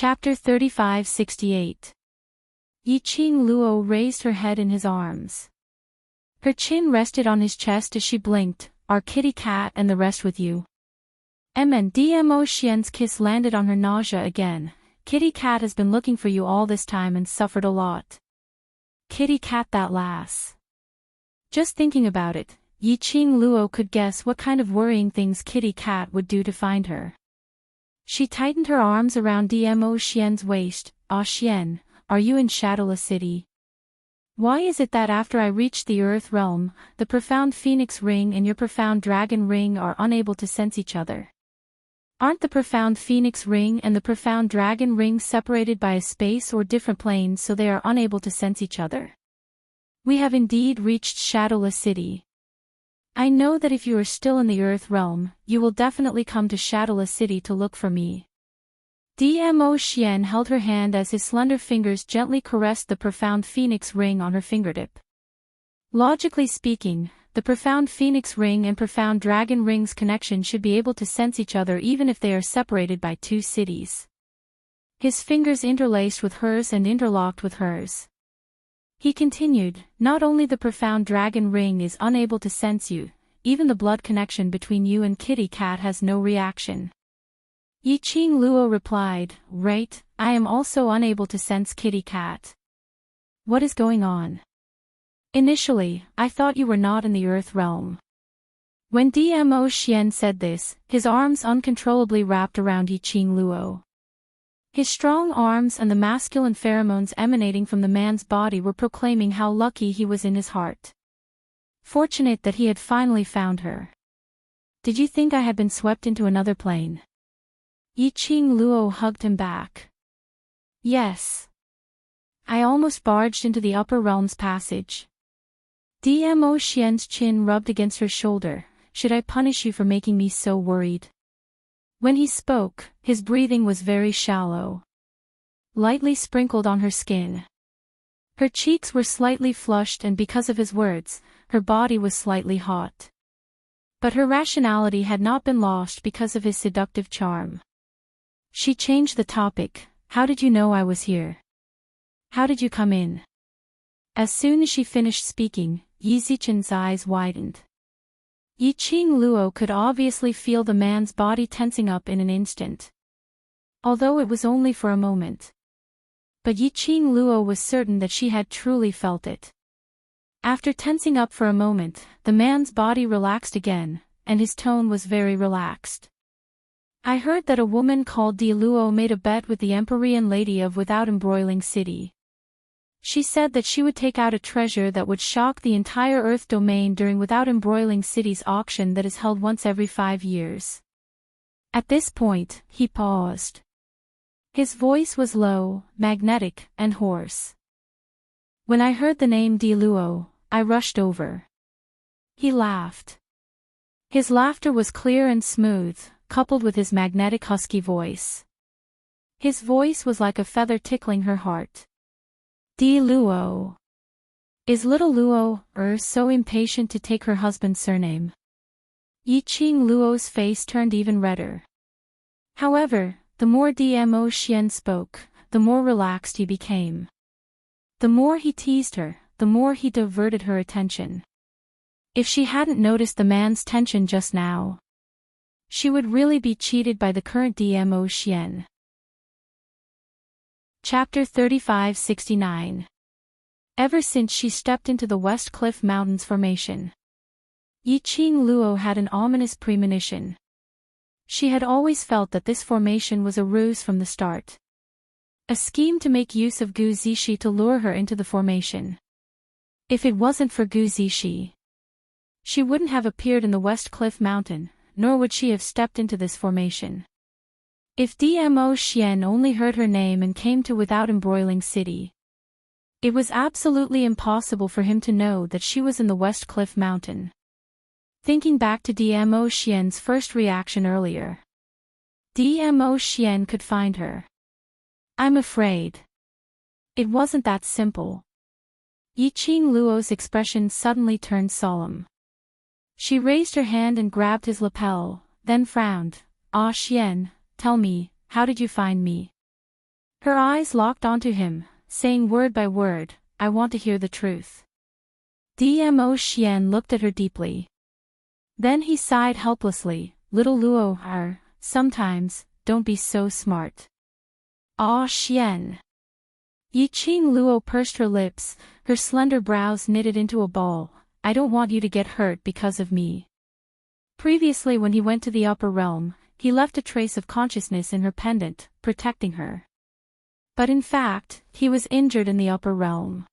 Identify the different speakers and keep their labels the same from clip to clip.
Speaker 1: Chapter 3568. Yiqing Luo raised her head in his arms. Her chin rested on his chest as she blinked. Our kitty cat and the rest with you. Dmo Xian's kiss landed on her nausea again. Kitty cat has been looking for you all this time and suffered a lot. Kitty cat, that lass. Just thinking about it, Yiqing Luo could guess what kind of worrying things kitty cat would do to find her. She tightened her arms around Dmo Xian's waist. Ah Xian, are you in Shadowless City? Why is it that after I reach the Earth realm, the profound Phoenix ring and your profound Dragon ring are unable to sense each other? Aren't the profound Phoenix ring and the profound Dragon ring separated by a space or different planes so they are unable to sense each other? We have indeed reached Shadowless City. I know that if you are still in the Earth realm, you will definitely come to Shadowless City to look for me. Dmo Xian held her hand as his slender fingers gently caressed the profound Phoenix ring on her fingertip. Logically speaking, the profound Phoenix ring and profound Dragon ring's connection should be able to sense each other even if they are separated by two cities. His fingers interlaced with hers and interlocked with hers. He continued, not only the profound Dragon ring is unable to sense you, even the blood connection between you and kitty cat has no reaction. Yiqing Luo replied, right, I am also unable to sense kitty cat. What is going on? Initially, I thought you were not in the Earth realm. When Dmo Xian said this, his arms uncontrollably wrapped around Yiqing Luo. His strong arms and the masculine pheromones emanating from the man's body were proclaiming how lucky he was in his heart. Fortunate that he had finally found her. Did you think I had been swept into another plane? Yiqing Luo hugged him back. Yes. I almost barged into the upper realms passage. Dmo Xian's chin rubbed against her shoulder. Should I punish you for making me so worried? When he spoke, his breathing was very shallow. Lightly sprinkled on her skin. Her cheeks were slightly flushed and because of his words, her body was slightly hot. But her rationality had not been lost because of his seductive charm. She changed the topic. How did you know I was here? How did you come in? As soon as she finished speaking, Yizichen's eyes widened. Yiqing Luo could obviously feel the man's body tensing up in an instant. Although it was only for a moment. But Yiqing Luo was certain that she had truly felt it. After tensing up for a moment, the man's body relaxed again, and his tone was very relaxed. I heard that a woman called Di Luo made a bet with the Empyrean lady of Without Embroiling City. She said that she would take out a treasure that would shock the entire Earth domain during Without Embroiling City's auction that is held once every 5 years. At this point, he paused. His voice was low, magnetic, and hoarse. When I heard the name Di Luo, I rushed over. He laughed. His laughter was clear and smooth, coupled with his magnetic husky voice. His voice was like a feather tickling her heart. Di Luo. Is little Luo, so impatient to take her husband's surname? Yiqing Luo's face turned even redder. However, the more Dmo Xian spoke, the more relaxed he became. The more he teased her, the more he diverted her attention. If she hadn't noticed the man's tension just now, she would really be cheated by the current Dmo Xian. Chapter 3569. Ever since she stepped into the West Cliff Mountains formation, Yiqing Luo had an ominous premonition. She had always felt that this formation was a ruse from the start. A scheme to make use of Gu Zixi to lure her into the formation. If it wasn't for Gu Zixi, she wouldn't have appeared in the West Cliff Mountain, nor would she have stepped into this formation. If Dmo Xian only heard her name and came to Without Embroiling City, it was absolutely impossible for him to know that she was in the West Cliff Mountain. Thinking back to Dmo Xian's first reaction earlier, Dmo Xian could find her. I'm afraid. It wasn't that simple. Yiqing Luo's expression suddenly turned solemn. She raised her hand and grabbed his lapel, then frowned. Ah Xian, tell me, how did you find me? Her eyes locked onto him, saying word by word, "I want to hear the truth." Dmo Xian looked at her deeply. Then he sighed helplessly, "Little Luo, sometimes, don't be so smart." "Ah, Xian." Yiqing Luo pursed her lips, her slender brows knitted into a ball. "I don't want you to get hurt because of me." Previously, when he went to the upper realm, he left a trace of consciousness in her pendant, protecting her. But in fact, he was injured in the upper realm.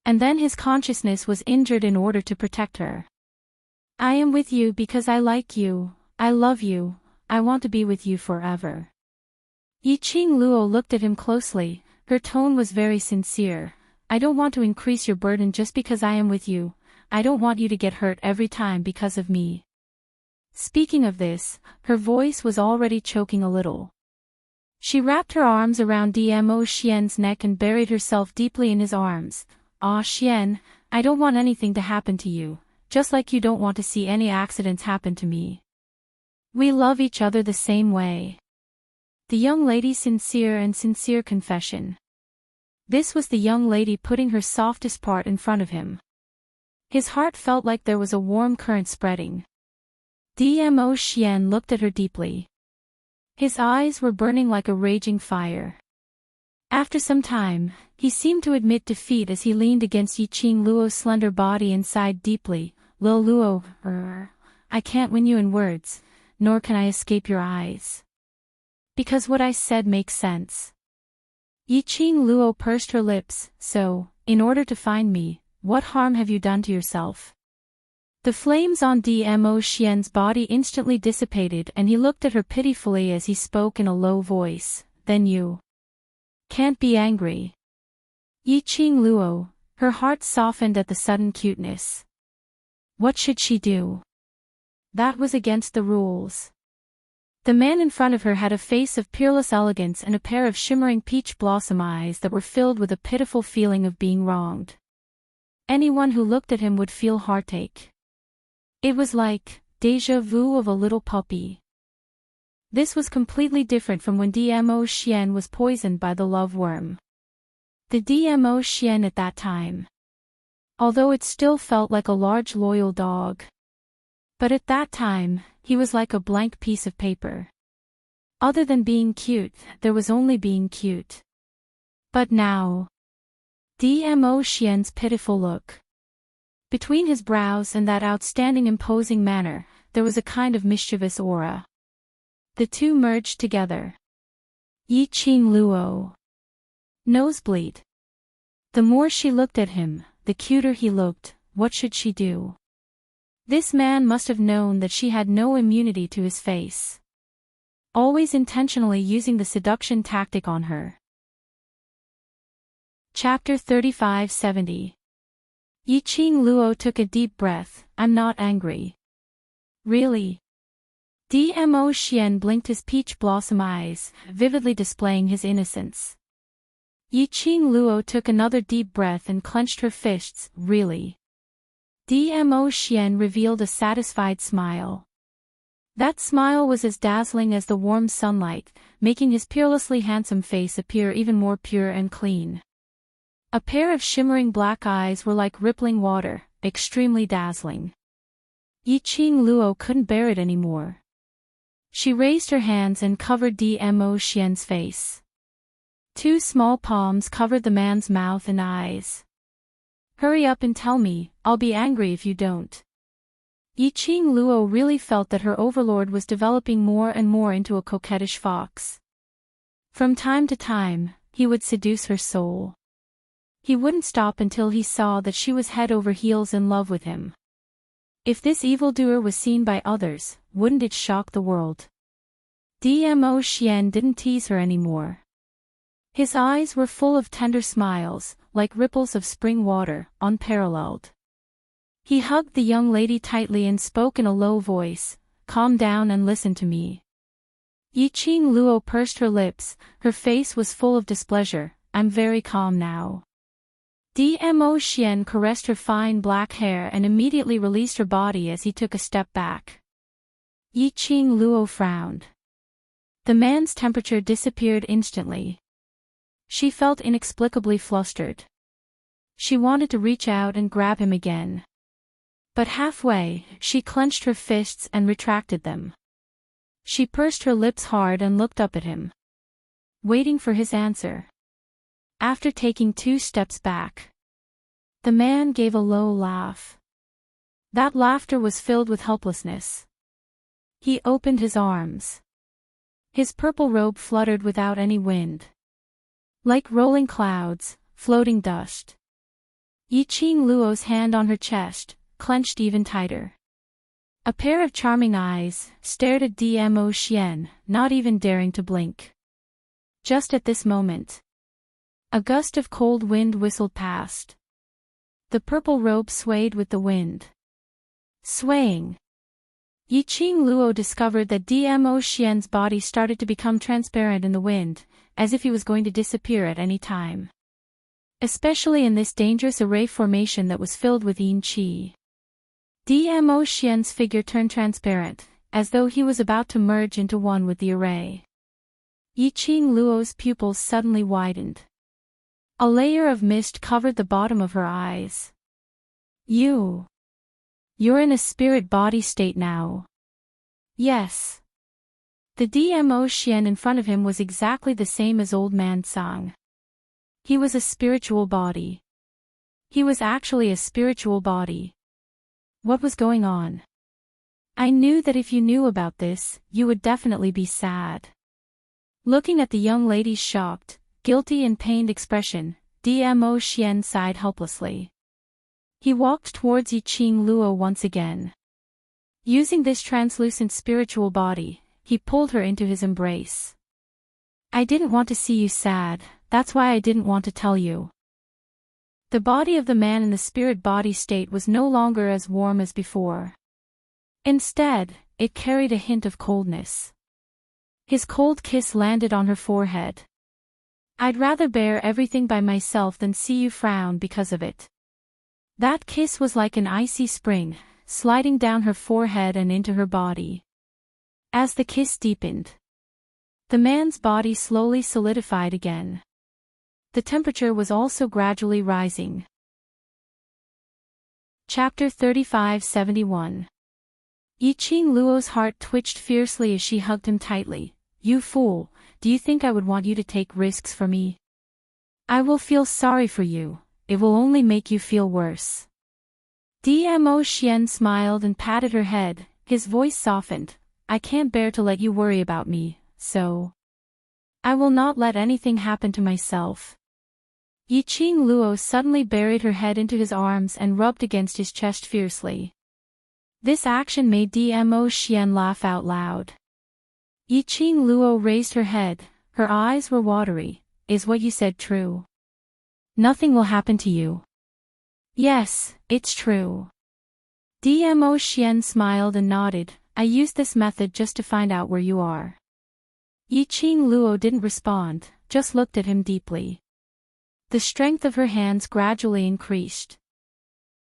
Speaker 1: And then his consciousness was injured in order to protect her. "I am with you because I like you, I love you, I want to be with you forever." Yiqing Luo looked at him closely, her tone was very sincere. "I don't want to increase your burden just because I am with you, I don't want you to get hurt every time because of me." Speaking of this, her voice was already choking a little. She wrapped her arms around Dmo Xian's neck and buried herself deeply in his arms. "Ah, Xian, I don't want anything to happen to you, just like you don't want to see any accidents happen to me. We love each other the same way." The young lady's sincere confession. This was the young lady putting her softest part in front of him. His heart felt like there was a warm current spreading. Dmo Xian looked at her deeply. His eyes were burning like a raging fire. After some time, he seemed to admit defeat as he leaned against Yiqing Luo's slender body and sighed deeply. "Lil Luo, I can't win you in words, nor can I escape your eyes. Because what I said makes sense." Yiqing Luo pursed her lips. "So, in order to find me, what harm have you done to yourself?" The flames on Dmo Xian's body instantly dissipated and he looked at her pitifully as he spoke in a low voice. "Then you can't be angry." Yiqing Luo, her heart softened at the sudden cuteness. What should she do? That was against the rules. The man in front of her had a face of peerless elegance and a pair of shimmering peach blossom eyes that were filled with a pitiful feeling of being wronged. Anyone who looked at him would feel heartache. It was like déjà vu of a little puppy. This was completely different from when Dmo Xian was poisoned by the love worm. The Dmo Xian at that time. Although it still felt like a large loyal dog. But at that time, he was like a blank piece of paper. Other than being cute, there was only being cute. But now, Dmo Xian's pitiful look. Between his brows and that outstanding imposing manner, there was a kind of mischievous aura. The two merged together. Yiqing Luo. Nosebleed. The more she looked at him, the cuter he looked. What should she do? This man must have known that she had no immunity to his face. Always intentionally using the seduction tactic on her. Chapter 3570. Yiqing Luo took a deep breath. "I'm not angry." "Really?" Dmo Xian blinked his peach blossom eyes, vividly displaying his innocence. Yiqing Luo took another deep breath and clenched her fists. "Really?" Dmo Xian revealed a satisfied smile. That smile was as dazzling as the warm sunlight, making his peerlessly handsome face appear even more pure and clean. A pair of shimmering black eyes were like rippling water, extremely dazzling. Yiqing Luo couldn't bear it anymore. She raised her hands and covered Dmo Xian's face. Two small palms covered the man's mouth and eyes. "Hurry up and tell me, I'll be angry if you don't." Yiqing Luo really felt that her overlord was developing more and more into a coquettish fox. From time to time, he would seduce her soul. He wouldn't stop until he saw that she was head over heels in love with him. If this evildoer was seen by others, wouldn't it shock the world? Dmo Xian didn't tease her anymore. His eyes were full of tender smiles, like ripples of spring water, unparalleled. He hugged the young lady tightly and spoke in a low voice. "Calm down and listen to me." Yiqing Luo pursed her lips, her face was full of displeasure. "I'm very calm now." Dmo Xian caressed her fine black hair and immediately released her body as he took a step back. Yiqing Luo frowned. The man's temperature disappeared instantly. She felt inexplicably flustered. She wanted to reach out and grab him again. But halfway, she clenched her fists and retracted them. She pursed her lips hard and looked up at him, waiting for his answer. After taking 2 steps back, the man gave a low laugh. That laughter was filled with helplessness. He opened his arms. His purple robe fluttered without any wind. Like rolling clouds, floating dust. Yiqing Luo's hand on her chest clenched even tighter. A pair of charming eyes stared at Dmo Xian, not even daring to blink. Just at this moment, a gust of cold wind whistled past. The purple robe swayed with the wind. Swaying, Yiqing Luo discovered that Dmo Xian's body started to become transparent in the wind, as if he was going to disappear at any time. Especially in this dangerous array formation that was filled with yin qi. Dmo Xian's figure turned transparent, as though he was about to merge into one with the array. Yiqing Luo's pupils suddenly widened. A layer of mist covered the bottom of her eyes. You're in a spirit-body state now. Yes. The Dmo Xian in front of him was exactly the same as old man Sang. He was a spiritual body. He was actually a spiritual body. What was going on? I knew that if you knew about this, you would definitely be sad. Looking at the young lady's shocked, guilty and pained expression, Dmo Xian sighed helplessly. He walked towards Yiqing Luo once again. Using this translucent spiritual body, he pulled her into his embrace. I didn't want to see you sad, that's why I didn't want to tell you. The body of the man in the spirit body state was no longer as warm as before. Instead, it carried a hint of coldness. His cold kiss landed on her forehead. I'd rather bear everything by myself than see you frown because of it. That kiss was like an icy spring, sliding down her forehead and into her body. As the kiss deepened, the man's body slowly solidified again. The temperature was also gradually rising. Chapter 3571. Yiqing Luo's heart twitched fiercely as she hugged him tightly. You fool, do you think I would want you to take risks for me? I will feel sorry for you, it will only make you feel worse. Dmo Xian smiled and patted her head, his voice softened. I can't bear to let you worry about me, so I will not let anything happen to myself. Yiqing Luo suddenly buried her head into his arms and rubbed against his chest fiercely. This action made Dmo Xian laugh out loud. Yiqing Luo raised her head, her eyes were watery. Is what you said true? Nothing will happen to you. Yes, it's true. Dmo Xian smiled and nodded. I used this method just to find out where you are. Yiqing Luo didn't respond, just looked at him deeply. The strength of her hands gradually increased.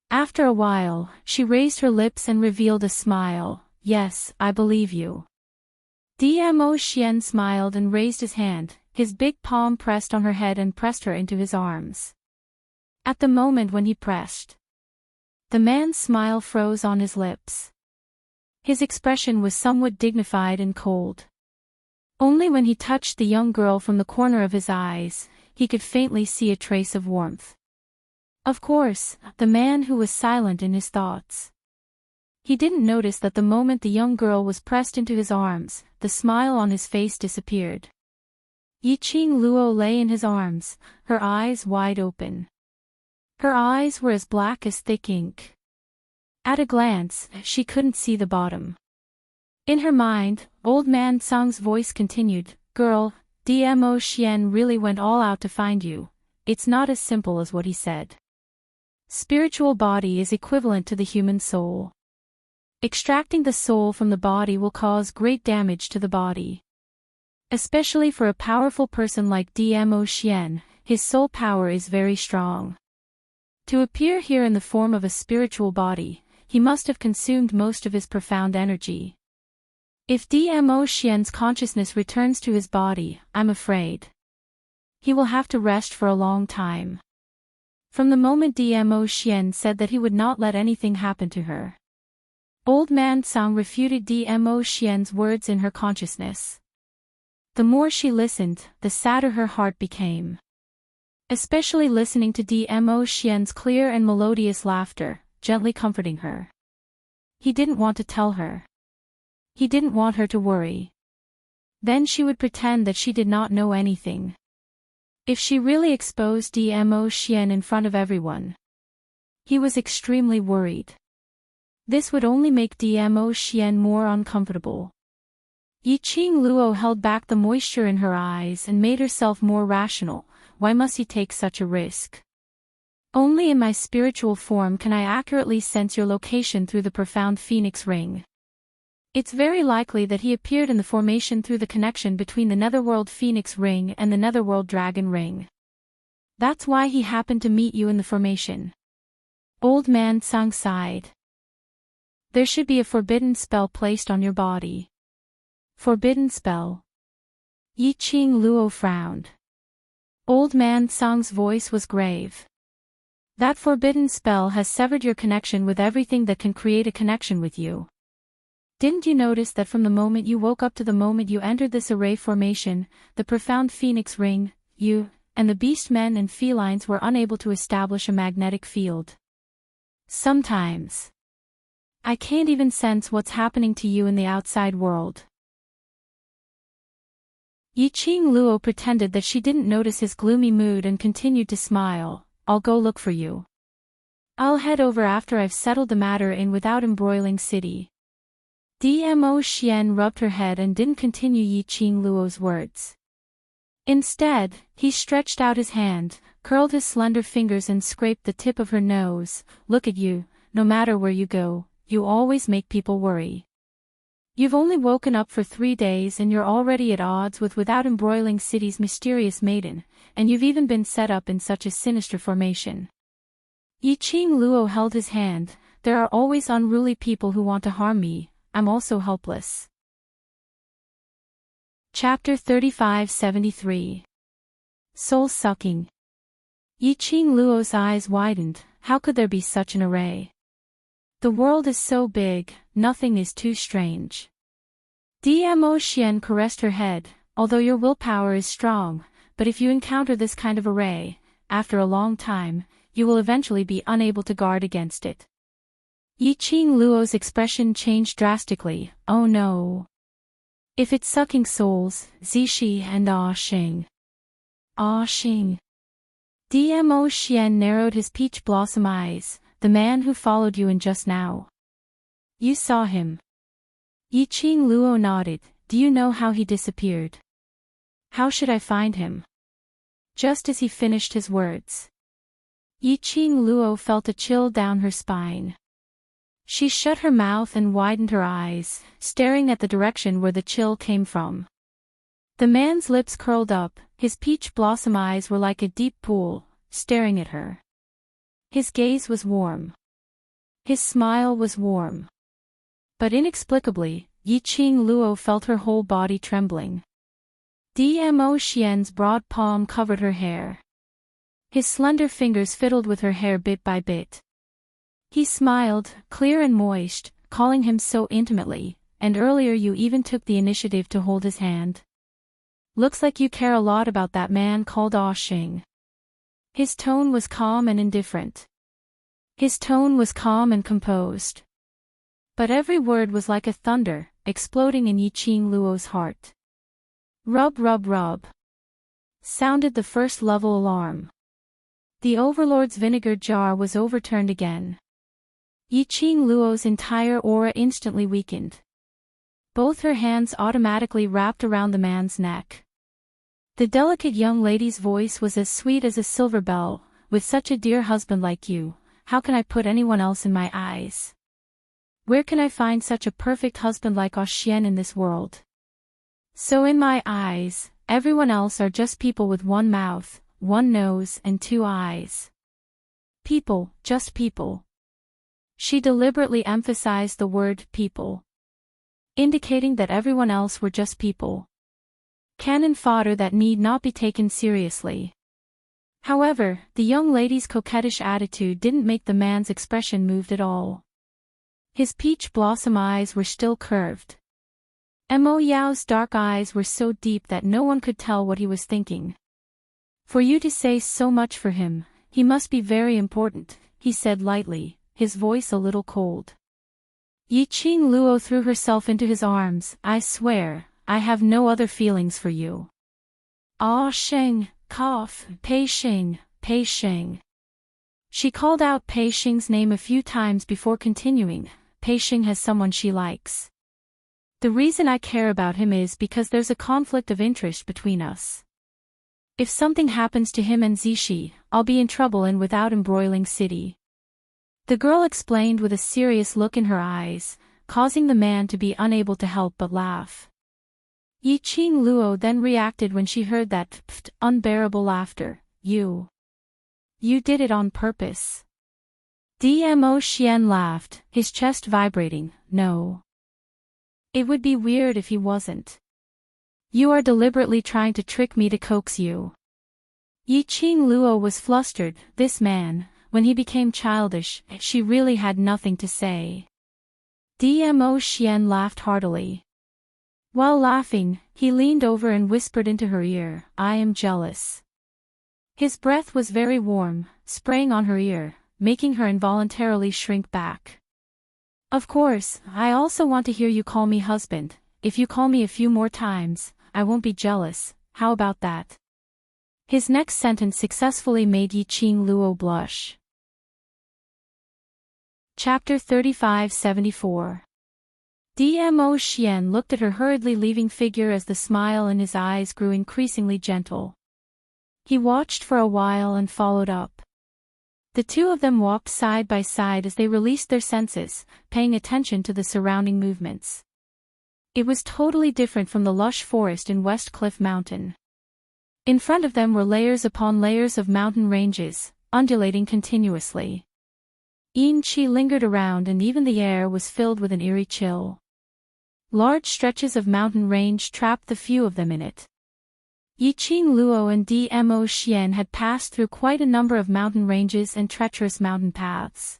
Speaker 1: After a while, she raised her lips and revealed a smile. Yes, I believe you. Dmo Xian smiled and raised his hand, his big palm pressed on her head and pressed her into his arms. At the moment when he pressed, the man's smile froze on his lips. His expression was somewhat dignified and cold. Only when he touched the young girl from the corner of his eyes, he could faintly see a trace of warmth. Of course, the man who was silent in his thoughts. He didn't notice that the moment the young girl was pressed into his arms, the smile on his face disappeared. Yiqing Luo lay in his arms, her eyes wide open. Her eyes were as black as thick ink. At a glance, she couldn't see the bottom. In her mind, old man Sang's voice continued, Girl, Dmo Xian really went all out to find you. It's not as simple as what he said. Spiritual body is equivalent to the human soul. Extracting the soul from the body will cause great damage to the body. Especially for a powerful person like Dmo Xian, his soul power is very strong. To appear here in the form of a spiritual body, he must have consumed most of his profound energy. If Dmo Xian's consciousness returns to his body, I'm afraid he will have to rest for a long time. From the moment Dmo Xian said that he would not let anything happen to her, Old Man Tsang refuted Dmo Xian's words in her consciousness. The more she listened, the sadder her heart became. Especially listening to Dmo Xian's clear and melodious laughter, gently comforting her. He didn't want to tell her. He didn't want her to worry. Then she would pretend that she did not know anything. If she really exposed Dmo Xian in front of everyone. He was extremely worried. This would only make Dmo Xian more uncomfortable. Yiqing Luo held back the moisture in her eyes and made herself more rational. Why must he take such a risk? Only in my spiritual form can I accurately sense your location through the profound phoenix ring. It's very likely that he appeared in the formation through the connection between the netherworld phoenix ring and the netherworld dragon ring. That's why he happened to meet you in the formation. Old Man Tsang sighed. There should be a forbidden spell placed on your body. Forbidden spell. Yiqing Luo frowned. Old Man Tsang's voice was grave. That forbidden spell has severed your connection with everything that can create a connection with you. Didn't you notice that from the moment you woke up to the moment you entered this array formation, the profound phoenix ring, you, and the beast men and felines were unable to establish a magnetic field? Sometimes I can't even sense what's happening to you in the outside world. Yiqing Luo pretended that she didn't notice his gloomy mood and continued to smile. I'll go look for you. I'll head over after I've settled the matter in without embroiling city. Dmo Xian rubbed her head and didn't continue Yiqing Luo's words. Instead, he stretched out his hand, curled his slender fingers and scraped the tip of her nose. Look at you, no matter where you go, you always make people worry. You've only woken up for 3 days and you're already at odds with Without Embroiling City's mysterious maiden, and you've even been set up in such a sinister formation. Yiqing Luo held his hand. There are always unruly people who want to harm me. I'm also helpless. Chapter 3573. Soul-sucking. Yiqing Luo's eyes widened. How could there be such an array? The world is so big, nothing is too strange. Dmo Xian caressed her head. Although your willpower is strong, but if you encounter this kind of array, after a long time, you will eventually be unable to guard against it. Yiqing Luo's expression changed drastically. Oh no. If it's sucking souls, Zixi and Ah Xing. Ah Xing. Dmo Xian narrowed his peach blossom eyes. The man who followed you in just now. You saw him. Yiqing Luo nodded. Do you know how he disappeared? How should I find him? Just as he finished his words, Yiqing Luo felt a chill down her spine. She shut her mouth and widened her eyes, staring at the direction where the chill came from. The man's lips curled up, his peach blossom eyes were like a deep pool, staring at her. His gaze was warm. His smile was warm. But inexplicably, Yiqing Luo felt her whole body trembling. Dmo Xian's broad palm covered her hair. His slender fingers fiddled with her hair bit by bit. He smiled, clear and moist, calling him so intimately, and earlier you even took the initiative to hold his hand. Looks like you care a lot about that man called Ah Xing. His tone was calm and indifferent. His tone was calm and composed. But every word was like a thunder, exploding in Yiqing Luo's heart. Rub rub rub. Sounded the first level alarm. The Overlord's vinegar jar was overturned again. Yiqing Luo's entire aura instantly weakened. Both her hands automatically wrapped around the man's neck. The delicate young lady's voice was as sweet as a silver bell. With such a dear husband like you, how can I put anyone else in my eyes? Where can I find such a perfect husband like Ah Xian in this world? So in my eyes, everyone else are just people with one mouth, one nose and 2 eyes. People, just people. She deliberately emphasized the word people, indicating that everyone else were just people. cannon fodder that need not be taken seriously. However, the young lady's coquettish attitude didn't make the man's expression moved at all. His peach blossom eyes were still curved. Mo Yao's dark eyes were so deep that no one could tell what he was thinking. For you to say so much for him, he must be very important, he said lightly, his voice a little cold. Yiqing Luo threw herself into his arms. I swear, I have no other feelings for you. Ah Sheng, cough, Pei Sheng, Pei Sheng. She called out Pei Sheng's name a few times before continuing. Pei Sheng has someone she likes. The reason I care about him is because there's a conflict of interest between us. If something happens to him and Zishi, I'll be in trouble and without embroiling city. The girl explained with a serious look in her eyes, causing the man to be unable to help but laugh. Yiqing Luo then reacted when she heard that unbearable laughter. You did it on purpose. Dmo Xian laughed, his chest vibrating. No. It would be weird if he wasn't. You are deliberately trying to trick me to coax you. Yiqing Luo was flustered. This man, when he became childish, she really had nothing to say. Dmo Xian laughed heartily. While laughing, he leaned over and whispered into her ear, I am jealous. His breath was very warm, spraying on her ear, making her involuntarily shrink back. Of course, I also want to hear you call me husband. If you call me a few more times, I won't be jealous. How about that? His next sentence successfully made Yiqing Luo blush. Chapter 3574. Dmo Xian looked at her hurriedly leaving figure as the smile in his eyes grew increasingly gentle. He watched for a while and followed up. The two of them walked side by side as they released their senses, paying attention to the surrounding movements. It was totally different from the lush forest in West Cliff Mountain. In front of them were layers upon layers of mountain ranges, undulating continuously. Yin Qi lingered around and even the air was filled with an eerie chill. Large stretches of mountain range trapped the few of them in it. Yiqing Luo and Dmo Xian had passed through quite a number of mountain ranges and treacherous mountain paths.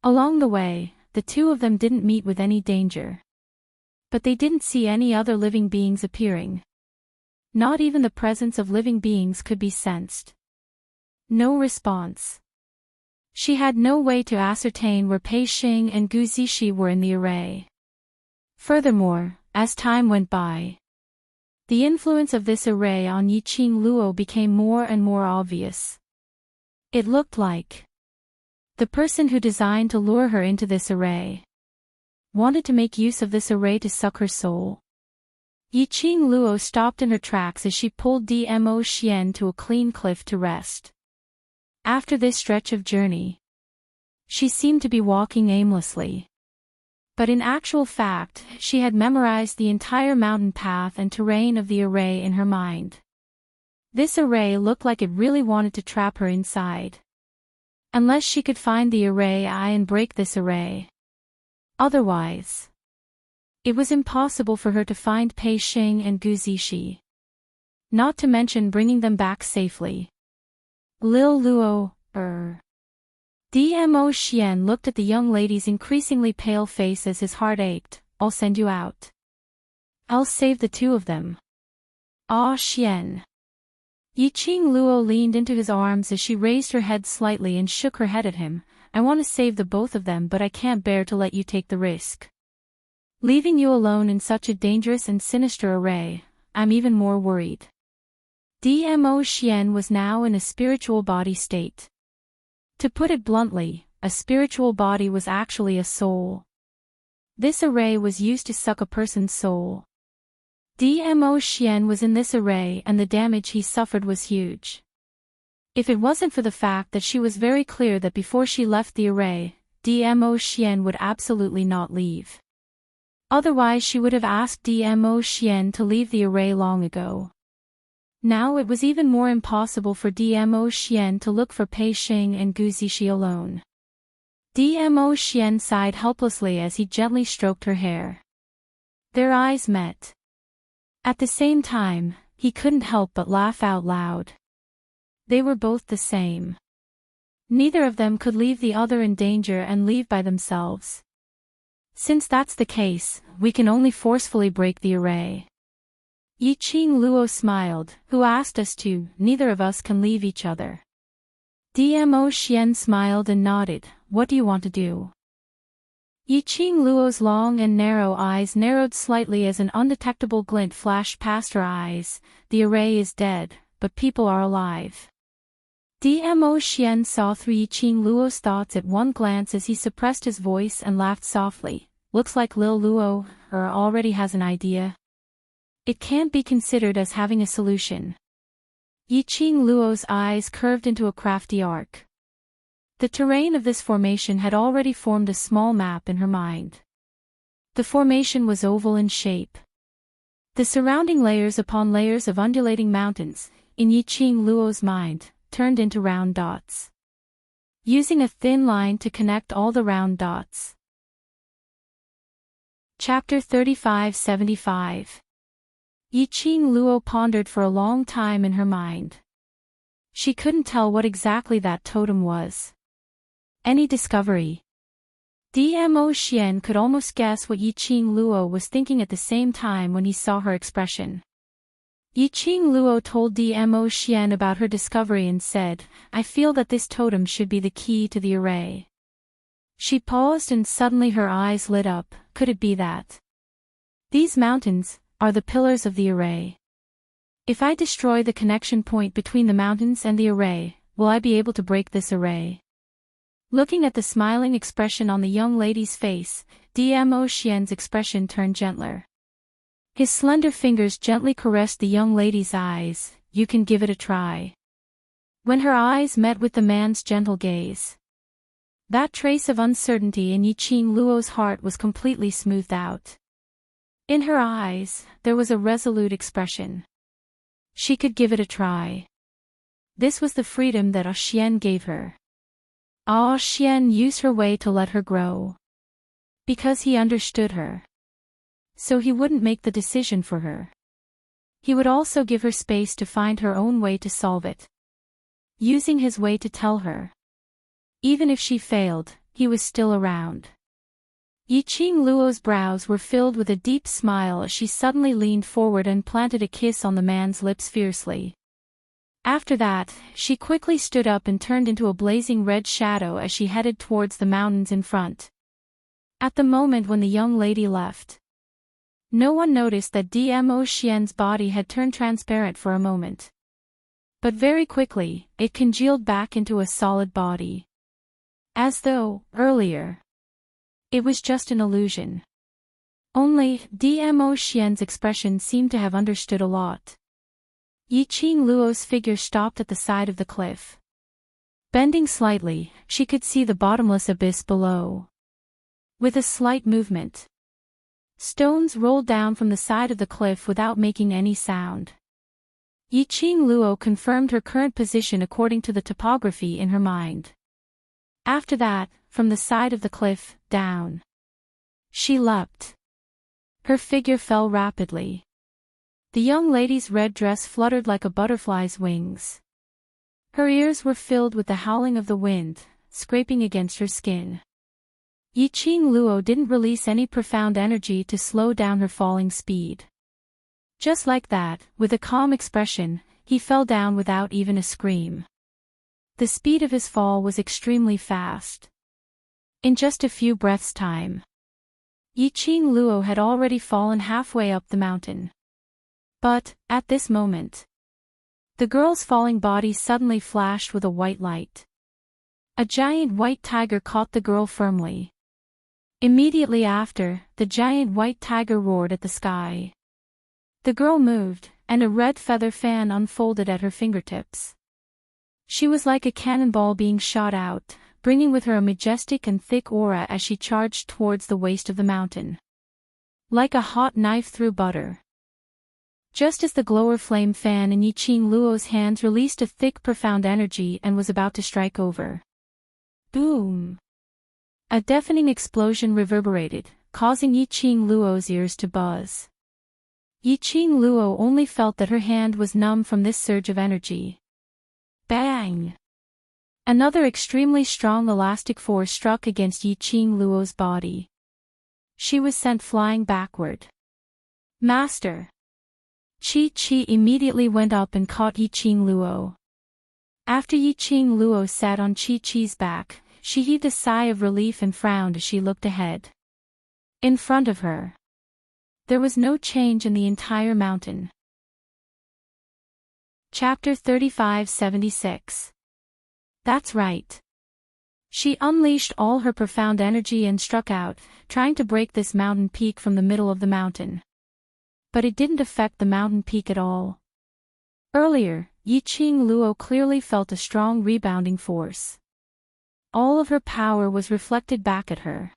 Speaker 1: Along the way, the two of them didn't meet with any danger. But they didn't see any other living beings appearing. Not even the presence of living beings could be sensed. No response. She had no way to ascertain where Pei Sheng and Gu Zishi were in the array. Furthermore, as time went by, the influence of this array on Yiqing Luo became more and more obvious. It looked like the person who designed to lure her into this array wanted to make use of this array to suck her soul. Yiqing Luo stopped in her tracks as she pulled Dmo Xian to a clean cliff to rest. After this stretch of journey, she seemed to be walking aimlessly. But in actual fact, she had memorized the entire mountain path and terrain of the array in her mind. This array looked like it really wanted to trap her inside. Unless she could find the array and break this array. Otherwise, it was impossible for her to find Pei Sheng and Gu Zishi. Not to mention bringing them back safely. Lil Luo, Dmo Xian looked at the young lady's increasingly pale face as his heart ached. I'll send you out. I'll save the two of them. Ah Xian. Yiqing Luo leaned into his arms as she raised her head slightly and shook her head at him. I want to save the both of them, but I can't bear to let you take the risk. Leaving you alone in such a dangerous and sinister array, I'm even more worried. Dmo Xian was now in a spiritual body state. To put it bluntly, a spiritual body was actually a soul. This array was used to suck a person's soul. Dmo Xian was in this array and the damage he suffered was huge. If it wasn't for the fact that she was very clear that before she left the array, Dmo Xian would absolutely not leave. Otherwise she would have asked Dmo Xian to leave the array long ago. Now it was even more impossible for Dmo Xian to look for Pei Sheng and Gu Zishi alone. Dmo Xian sighed helplessly as he gently stroked her hair. Their eyes met. At the same time, he couldn't help but laugh out loud. They were both the same. Neither of them could leave the other in danger and leave by themselves. Since that's the case, we can only forcefully break the array. Yiqing Luo smiled. Who asked us to? Neither of us can leave each other. Dmo Xian smiled and nodded. What do you want to do? Yiqing Luo's long and narrow eyes narrowed slightly as an undetectable glint flashed past her eyes. The array is dead, but people are alive. Dmo Xian saw through Yiqing Luo's thoughts at one glance as he suppressed his voice and laughed softly. Looks like Lil Luo already has an idea. It can't be considered as having a solution. Yiqing Luo's eyes curved into a crafty arc. The terrain of this formation had already formed a small map in her mind. The formation was oval in shape. The surrounding layers upon layers of undulating mountains, in Yiqing Luo's mind, turned into round dots. Using a thin line to connect all the round dots. Chapter 3575. Yiqing Luo pondered for a long time in her mind. She couldn't tell what exactly that totem was. Any discovery? Dmo Xian could almost guess what Yiqing Luo was thinking at the same time when he saw her expression. Yiqing Luo told Dmo Xian about her discovery and said, I feel that this totem should be the key to the array. She paused and suddenly her eyes lit up. Could it be that? These mountains are the pillars of the array. If I destroy the connection point between the mountains and the array, will I be able to break this array? Looking at the smiling expression on the young lady's face, Dmo Xian's expression turned gentler. His slender fingers gently caressed the young lady's eyes. You can give it a try. When her eyes met with the man's gentle gaze, that trace of uncertainty in Yiqing Luo's heart was completely smoothed out. In her eyes, there was a resolute expression. She could give it a try. This was the freedom that Xian gave her. Xian used her way to let her grow. Because he understood her. So he wouldn't make the decision for her. He would also give her space to find her own way to solve it. Using his way to tell her. Even if she failed, he was still around. Yiqing Luo's brows were filled with a deep smile as she suddenly leaned forward and planted a kiss on the man's lips fiercely. After that, she quickly stood up and turned into a blazing red shadow as she headed towards the mountains in front. At the moment when the young lady left, no one noticed that Dmo Xian's body had turned transparent for a moment. But very quickly, it congealed back into a solid body. As though, earlier, it was just an illusion. Only, Dmo Xian's expression seemed to have understood a lot. Yiqing Luo's figure stopped at the side of the cliff. Bending slightly, she could see the bottomless abyss below. With a slight movement, stones rolled down from the side of the cliff without making any sound. Yiqing Luo confirmed her current position according to the topography in her mind. After that, from the side of the cliff, down, she leapt. Her figure fell rapidly. The young lady's red dress fluttered like a butterfly's wings. Her ears were filled with the howling of the wind, scraping against her skin. Yiqing Luo didn't release any profound energy to slow down her falling speed. Just like that, with a calm expression, he fell down without even a scream. The speed of his fall was extremely fast. In just a few breaths' time, Yiqing Luo had already fallen halfway up the mountain. But, at this moment, the girl's falling body suddenly flashed with a white light. A giant white tiger caught the girl firmly. Immediately after, the giant white tiger roared at the sky. The girl moved, and a red feather fan unfolded at her fingertips. She was like a cannonball being shot out, bringing with her a majestic and thick aura as she charged towards the waist of the mountain. Like a hot knife through butter. Just as the glower flame fan in Yiqing Luo's hands released a thick profound energy and was about to strike over. Boom! A deafening explosion reverberated, causing Yiqing Luo's ears to buzz. Yiqing Luo only felt that her hand was numb from this surge of energy. Bang! Another extremely strong elastic force struck against Yiqing Luo's body. She was sent flying backward. Master! Chi immediately went up and caught Yiqing Luo. After Yiqing Luo sat on Chi's back, she heaved a sigh of relief and frowned as she looked ahead. In front of her, there was no change in the entire mountain. Chapter 3576. That's right. She unleashed all her profound energy and struck out, trying to break this mountain peak from the middle of the mountain. But it didn't affect the mountain peak at all. Earlier, Yiqing Luo clearly felt a strong rebounding force. All of her power was reflected back at her.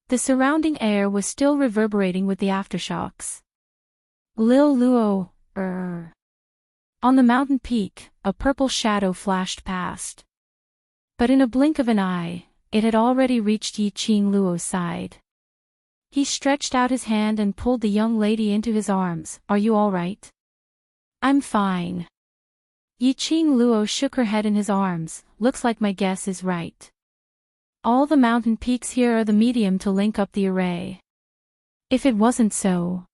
Speaker 1: The surrounding air was still reverberating with the aftershocks. Lil Luo, On the mountain peak, a purple shadow flashed past. But in a blink of an eye, it had already reached Yiqing Luo's side. He stretched out his hand and pulled the young lady into his arms. Are you all right? I'm fine. Yiqing Luo shook her head in his arms. Looks like my guess is right. All the mountain peaks here are the medium to link up the array. If it wasn't so,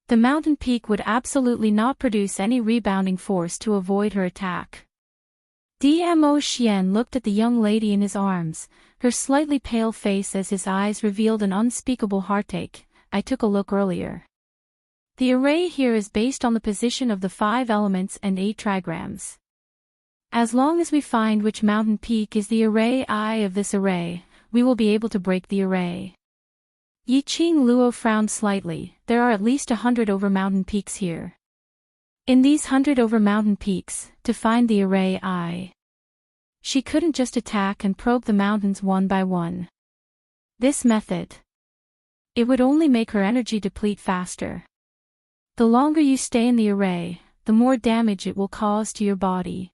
Speaker 1: the mountain peak would absolutely not produce any rebounding force to avoid her attack. Dmo Xian looked at the young lady in his arms, her slightly pale face as his eyes revealed an unspeakable heartache. I took a look earlier. The array here is based on the position of the 5 elements and 8 trigrams. As long as we find which mountain peak is the array I of this array, we will be able to break the array. Yiqing Luo frowned slightly. There are at least 100 over mountain peaks here. In these 100 over mountain peaks, to find the array I, she couldn't just attack and probe the mountains one by one. This method, it would only make her energy deplete faster. The longer you stay in the array, the more damage it will cause to your body.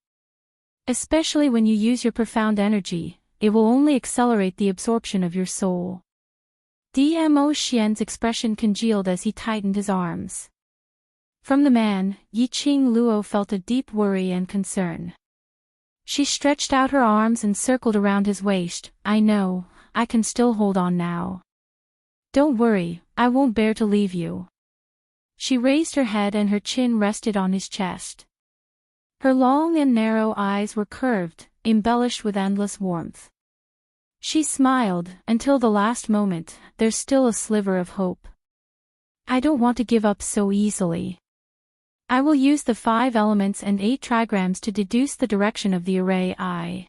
Speaker 1: Especially when you use your profound energy, it will only accelerate the absorption of your soul. Dmo Xian's expression congealed as he tightened his arms. From the man, Yiqing Luo felt a deep worry and concern. She stretched out her arms and circled around his waist. I know, I can still hold on now. Don't worry, I won't bear to leave you. She raised her head and her chin rested on his chest. Her long and narrow eyes were curved, embellished with endless warmth. She smiled. Until the last moment, there's still a sliver of hope. I don't want to give up so easily. I will use the 5 elements and 8 trigrams to deduce the direction of the array I.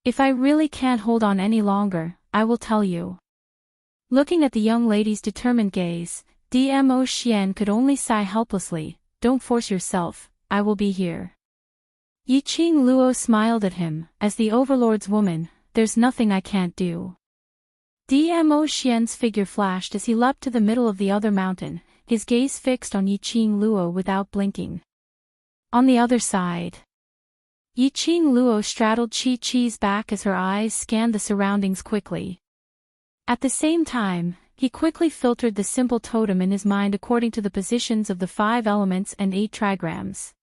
Speaker 1: If I really can't hold on any longer, I will tell you. Looking at the young lady's determined gaze, Dmo Xian could only sigh helplessly. Don't force yourself, I will be here. Yiqing Luo smiled at him. As the overlord's woman, there's nothing I can't do. Dmo Xian's figure flashed as he leapt to the middle of the other mountain, his gaze fixed on Yiqing Luo without blinking. On the other side, Yiqing Luo straddled Chi's back as her eyes scanned the surroundings quickly. At the same time, he quickly filtered the simple totem in his mind according to the positions of the 5 elements and 8 trigrams.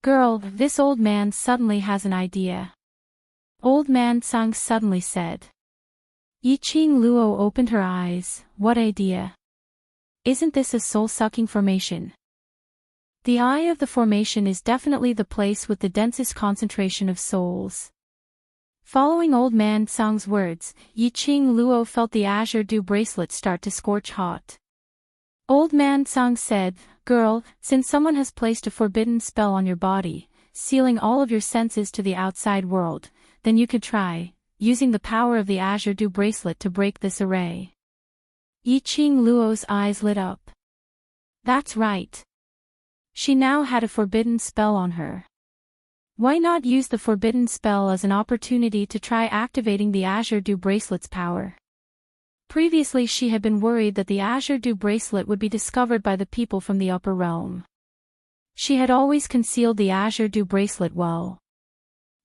Speaker 1: Girl, this old man suddenly has an idea. Old man Tsang suddenly said. Yiqing Luo opened her eyes. What idea? Isn't this a soul-sucking formation? The eye of the formation is definitely the place with the densest concentration of souls. Following old man Tsang's words, Yiqing Luo felt the azure dew bracelet start to scorch hot. Old man Tsang said, Girl, since someone has placed a forbidden spell on your body, sealing all of your senses to the outside world, then you could try, using the power of the azure dew bracelet to break this array. Yiqing Luo's eyes lit up. That's right. She now had a forbidden spell on her. Why not use the forbidden spell as an opportunity to try activating the azure dew bracelet's power? Previously she had been worried that the azure dew bracelet would be discovered by the people from the upper realm. She had always concealed the azure dew bracelet well.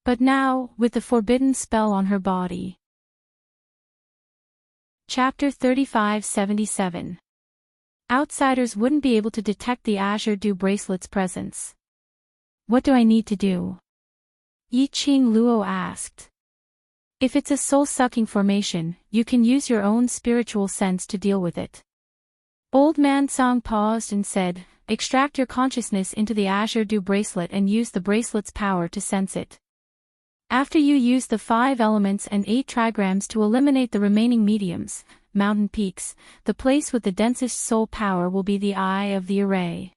Speaker 1: But now, with the forbidden spell on her body. Chapter 3577. Outsiders wouldn't be able to detect the azure dew bracelet's presence. What do I need to do? Yi Qing Luo asked. If it's a soul-sucking formation, you can use your own spiritual sense to deal with it. Old Man Song paused and said, extract your consciousness into the azure dew bracelet and use the bracelet's power to sense it. After you use the 5 elements and 8 trigrams to eliminate the remaining mediums, mountain peaks, the place with the densest soul power will be the eye of the array.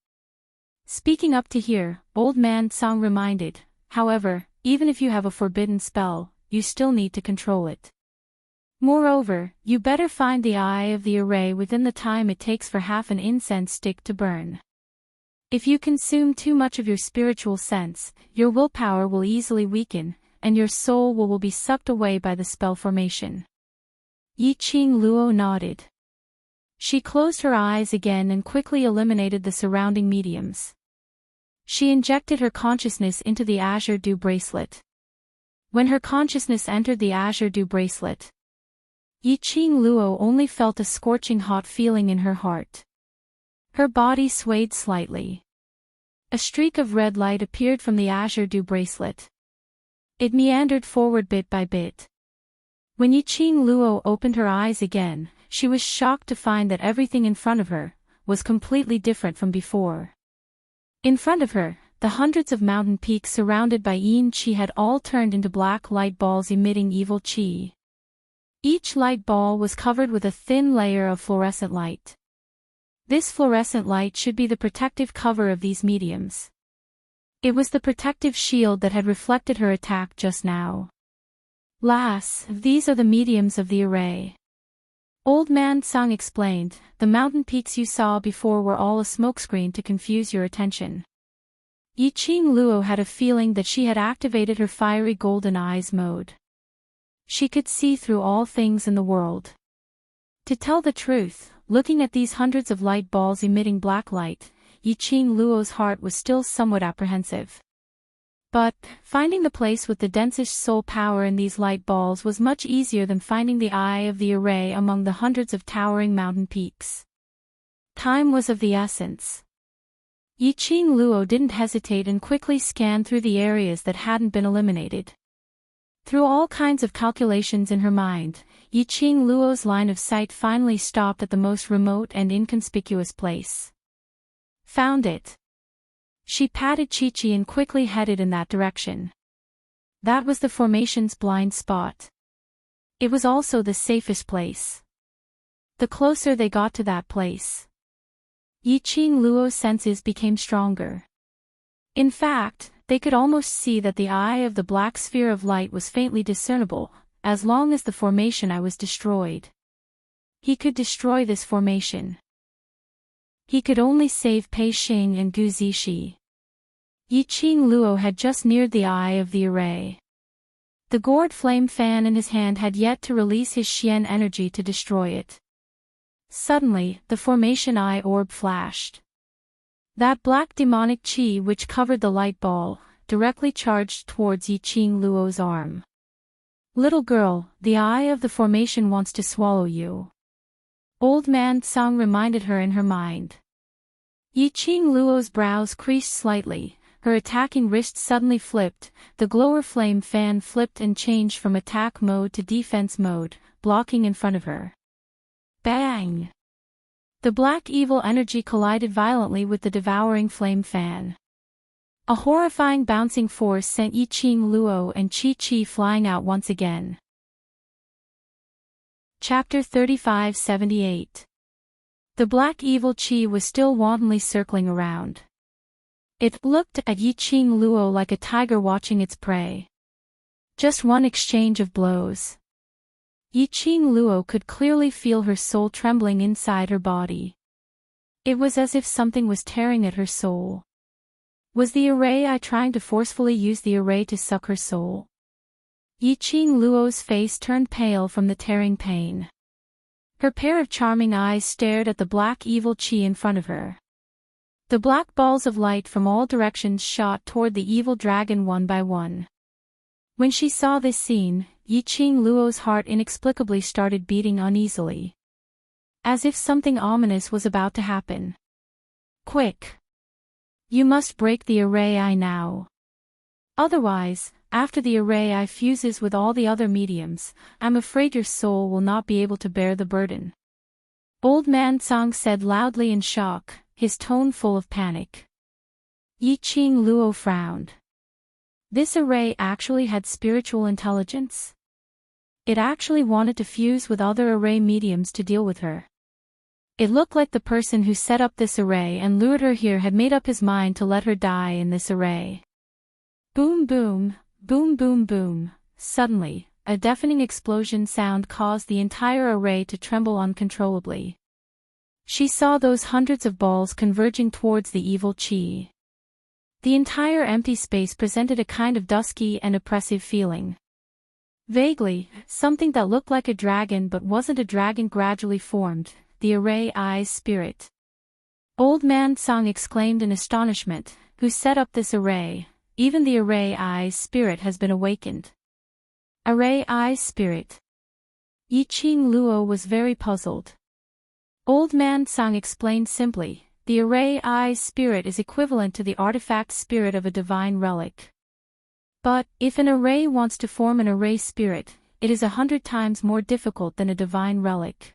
Speaker 1: Speaking up to here, Old Man Song reminded, however, even if you have a forbidden spell, you still need to control it. Moreover, you better find the eye of the array within the time it takes for half an incense stick to burn. If you consume too much of your spiritual sense, your willpower will easily weaken, and your soul will be sucked away by the spell formation. Yi Qing Luo nodded. She closed her eyes again and quickly eliminated the surrounding mediums. She injected her consciousness into the azure dew bracelet. When her consciousness entered the azure dew bracelet, Yi Qing Luo only felt a scorching hot feeling in her heart. Her body swayed slightly. A streak of red light appeared from the azure dew bracelet. It meandered forward bit by bit. When Yi Qing Luo opened her eyes again, she was shocked to find that everything in front of her was completely different from before. In front of her, the hundreds of mountain peaks surrounded by yin qi had all turned into black light balls emitting evil qi. Each light ball was covered with a thin layer of fluorescent light. This fluorescent light should be the protective cover of these mediums. It was the protective shield that had reflected her attack just now. Lass, these are the mediums of the array. Old Man Song explained, the mountain peaks you saw before were all a smokescreen to confuse your attention. Yi Qing Luo had a feeling that she had activated her fiery golden eyes mode. She could see through all things in the world. To tell the truth, looking at these hundreds of light balls emitting black light, Yi Qing Luo's heart was still somewhat apprehensive. But, finding the place with the densest soul power in these light balls was much easier than finding the eye of the array among the hundreds of towering mountain peaks. Time was of the essence. Yi Qing Luo didn't hesitate and quickly scanned through the areas that hadn't been eliminated. Through all kinds of calculations in her mind, Yi Qing Luo's line of sight finally stopped at the most remote and inconspicuous place. Found it. She patted Chi-Chi and quickly headed in that direction. That was the formation's blind spot. It was also the safest place. The closer they got to that place, Yi Qing Luo's senses became stronger. In fact, they could almost see that the eye of the black sphere of light was faintly discernible, as long as the formation eye was destroyed. He could destroy this formation. He could only save Pei Xing and Gu Zixi. Yi Qing Luo had just neared the eye of the array. The gourd flame fan in his hand had yet to release his Xian energy to destroy it. Suddenly, the formation eye orb flashed. That black demonic qi which covered the light ball, directly charged towards Yi Qing Luo's arm. Little girl, the eye of the formation wants to swallow you. Old Man Song reminded her in her mind. Yi Qing Luo's brows creased slightly, her attacking wrist suddenly flipped, the glower flame fan flipped and changed from attack mode to defense mode, blocking in front of her. Bang! The black evil energy collided violently with the devouring flame fan. A horrifying bouncing force sent Yi Qing Luo and Chi-Chi flying out once again. Chapter 3578. The black evil Qi was still wantonly circling around. It looked at Yi Qing Luo like a tiger watching its prey. Just one exchange of blows. Yi Qing Luo could clearly feel her soul trembling inside her body. It was as if something was tearing at her soul. Was the array eye trying to forcefully use the array to suck her soul? Yi Qing Luo's face turned pale from the tearing pain. Her pair of charming eyes stared at the black evil Qi in front of her. The black balls of light from all directions shot toward the evil dragon one by one. When she saw this scene, Yi Qing Luo's heart inexplicably started beating uneasily. as if something ominous was about to happen. Quick! You must break the array eye now. Otherwise, after the array eye fuses with all the other mediums, I'm afraid your soul will not be able to bear the burden. Old Man Tsang said loudly in shock, his tone full of panic. Yi Qing Luo frowned. This array actually had spiritual intelligence? It actually wanted to fuse with other array mediums to deal with her. It looked like the person who set up this array and lured her here had made up his mind to let her die in this array. Boom boom, boom boom boom. Suddenly, a deafening explosion sound caused the entire array to tremble uncontrollably. She saw those hundreds of balls converging towards the evil chi. The entire empty space presented a kind of dusky and oppressive feeling. Vaguely, something that looked like a dragon but wasn't a dragon gradually formed, the array eye's spirit. Old Man Tsang exclaimed in astonishment, who set up this array? Even the array eye's spirit has been awakened. Array eye's spirit. Yi Qing Luo was very puzzled. Old Man Tsang explained simply, the array eye's spirit is equivalent to the artifact spirit of a divine relic. But, if an array wants to form an array spirit, it is 100 times more difficult than a divine relic.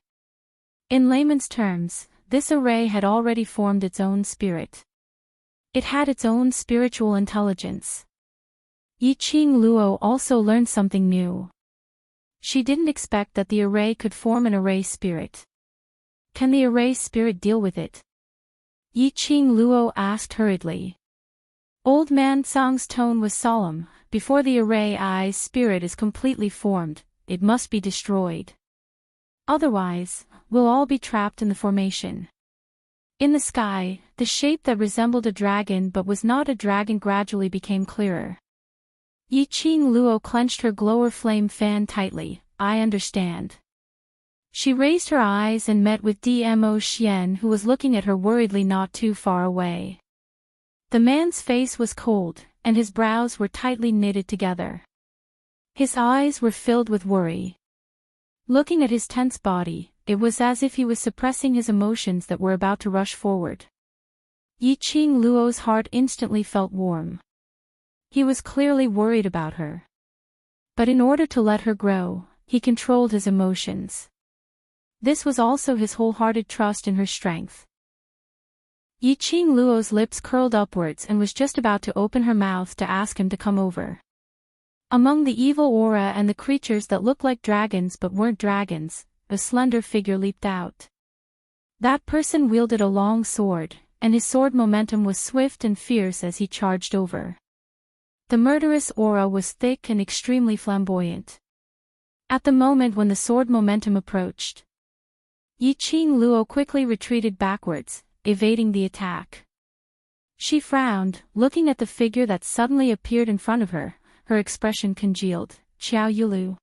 Speaker 1: In layman's terms, this array had already formed its own spirit. It had its own spiritual intelligence. Yi Qing Luo also learned something new. She didn't expect that the array could form an array spirit. Can the array spirit deal with it? Yi Qing Luo asked hurriedly. Old Man Tsang's tone was solemn. Before the array eye's spirit is completely formed, it must be destroyed. Otherwise, we'll all be trapped in the formation. In the sky, the shape that resembled a dragon but was not a dragon gradually became clearer. Yi Qing Luo clenched her glower flame fan tightly. I understand. She raised her eyes and met with Dmo Xian, who was looking at her worriedly not too far away. The man's face was cold, and his brows were tightly knitted together. His eyes were filled with worry. Looking at his tense body, it was as if he was suppressing his emotions that were about to rush forward. Yi Qing Luo's heart instantly felt warm. He was clearly worried about her. But in order to let her grow, he controlled his emotions. This was also his wholehearted trust in her strength. Yi Qing Luo's lips curled upwards and was just about to open her mouth to ask him to come over. Among the evil aura and the creatures that looked like dragons but weren't dragons, a slender figure leaped out. That person wielded a long sword, and his sword momentum was swift and fierce as he charged over. The murderous aura was thick and extremely flamboyant. At the moment when the sword momentum approached, Yi Qing Luo quickly retreated backwards, evading the attack. She frowned, looking at the figure that suddenly appeared in front of her, her expression congealed. Xiao Yulu.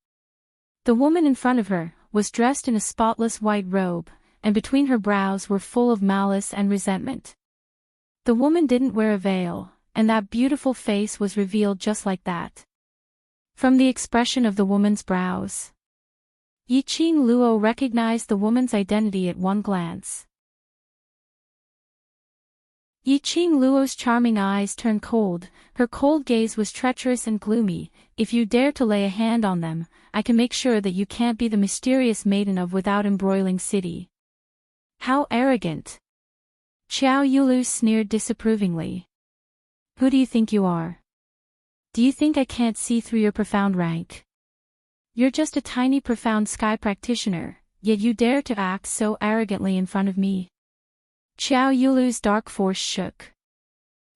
Speaker 1: The woman in front of her was dressed in a spotless white robe, and between her brows were full of malice and resentment. The woman didn't wear a veil, and that beautiful face was revealed just like that. From the expression of the woman's brows, Yi Qing Luo recognized the woman's identity at one glance. Yi Qing Luo's charming eyes turned cold, her cold gaze was treacherous and gloomy. If you dare to lay a hand on them, I can make sure that you can't be the mysterious maiden of Without Embroiling City. How arrogant! Xiao Yulu sneered disapprovingly. Who do you think you are? Do you think I can't see through your profound rank? You're just a tiny profound sky practitioner, yet you dare to act so arrogantly in front of me. Xiao Yulu's dark force shook.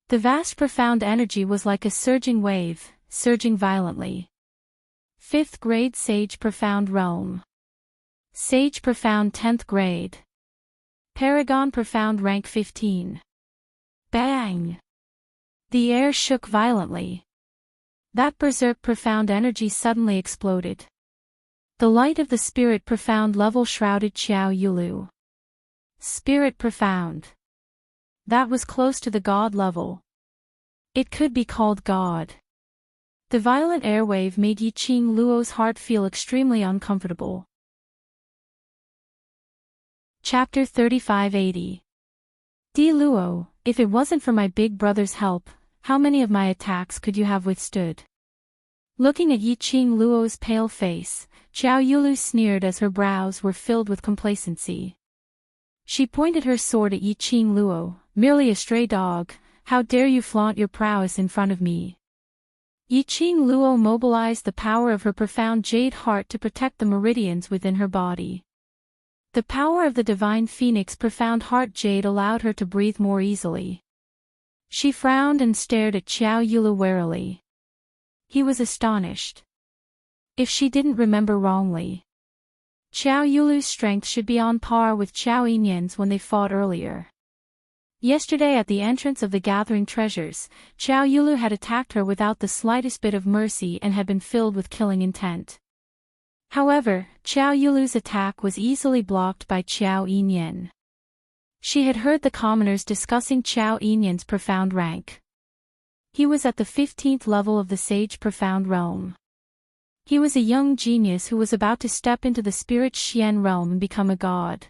Speaker 1: The vast profound energy was like a surging wave, surging violently. 5th grade Sage Profound Realm. Sage Profound 10th grade. Paragon Profound Rank 15. Bang! The air shook violently. That berserk profound energy suddenly exploded. The light of the spirit profound level shrouded Xiao Yulu. Spirit profound. That was close to the God level. It could be called God. The violent airwave made Yi Qing Luo's heart feel extremely uncomfortable. Chapter 3580. Di Luo, if it wasn't for my big brother's help, how many of my attacks could you have withstood? Looking at Yiqing Luo's pale face, Xiao Yulu sneered as her brows were filled with complacency. She pointed her sword at Yiqing Luo, merely a stray dog, how dare you flaunt your prowess in front of me? Yiqing Luo mobilized the power of her profound jade heart to protect the meridians within her body. The power of the divine phoenix profound heart jade allowed her to breathe more easily. She frowned and stared at Xiao Yulu warily. He was astonished. If she didn't remember wrongly, Xiao Yulu's strength should be on par with Xiao Yinyan's when they fought earlier. Yesterday at the entrance of the gathering treasures, Xiao Yulu had attacked her without the slightest bit of mercy and had been filled with killing intent. However, Xiao Yulu's attack was easily blocked by Xiao Yinyan. She had heard the commoners discussing Xiao Yinyan's profound rank. He was at the 15th level of the Sage Profound Realm. He was a young genius who was about to step into the Spirit Xian realm and become a god.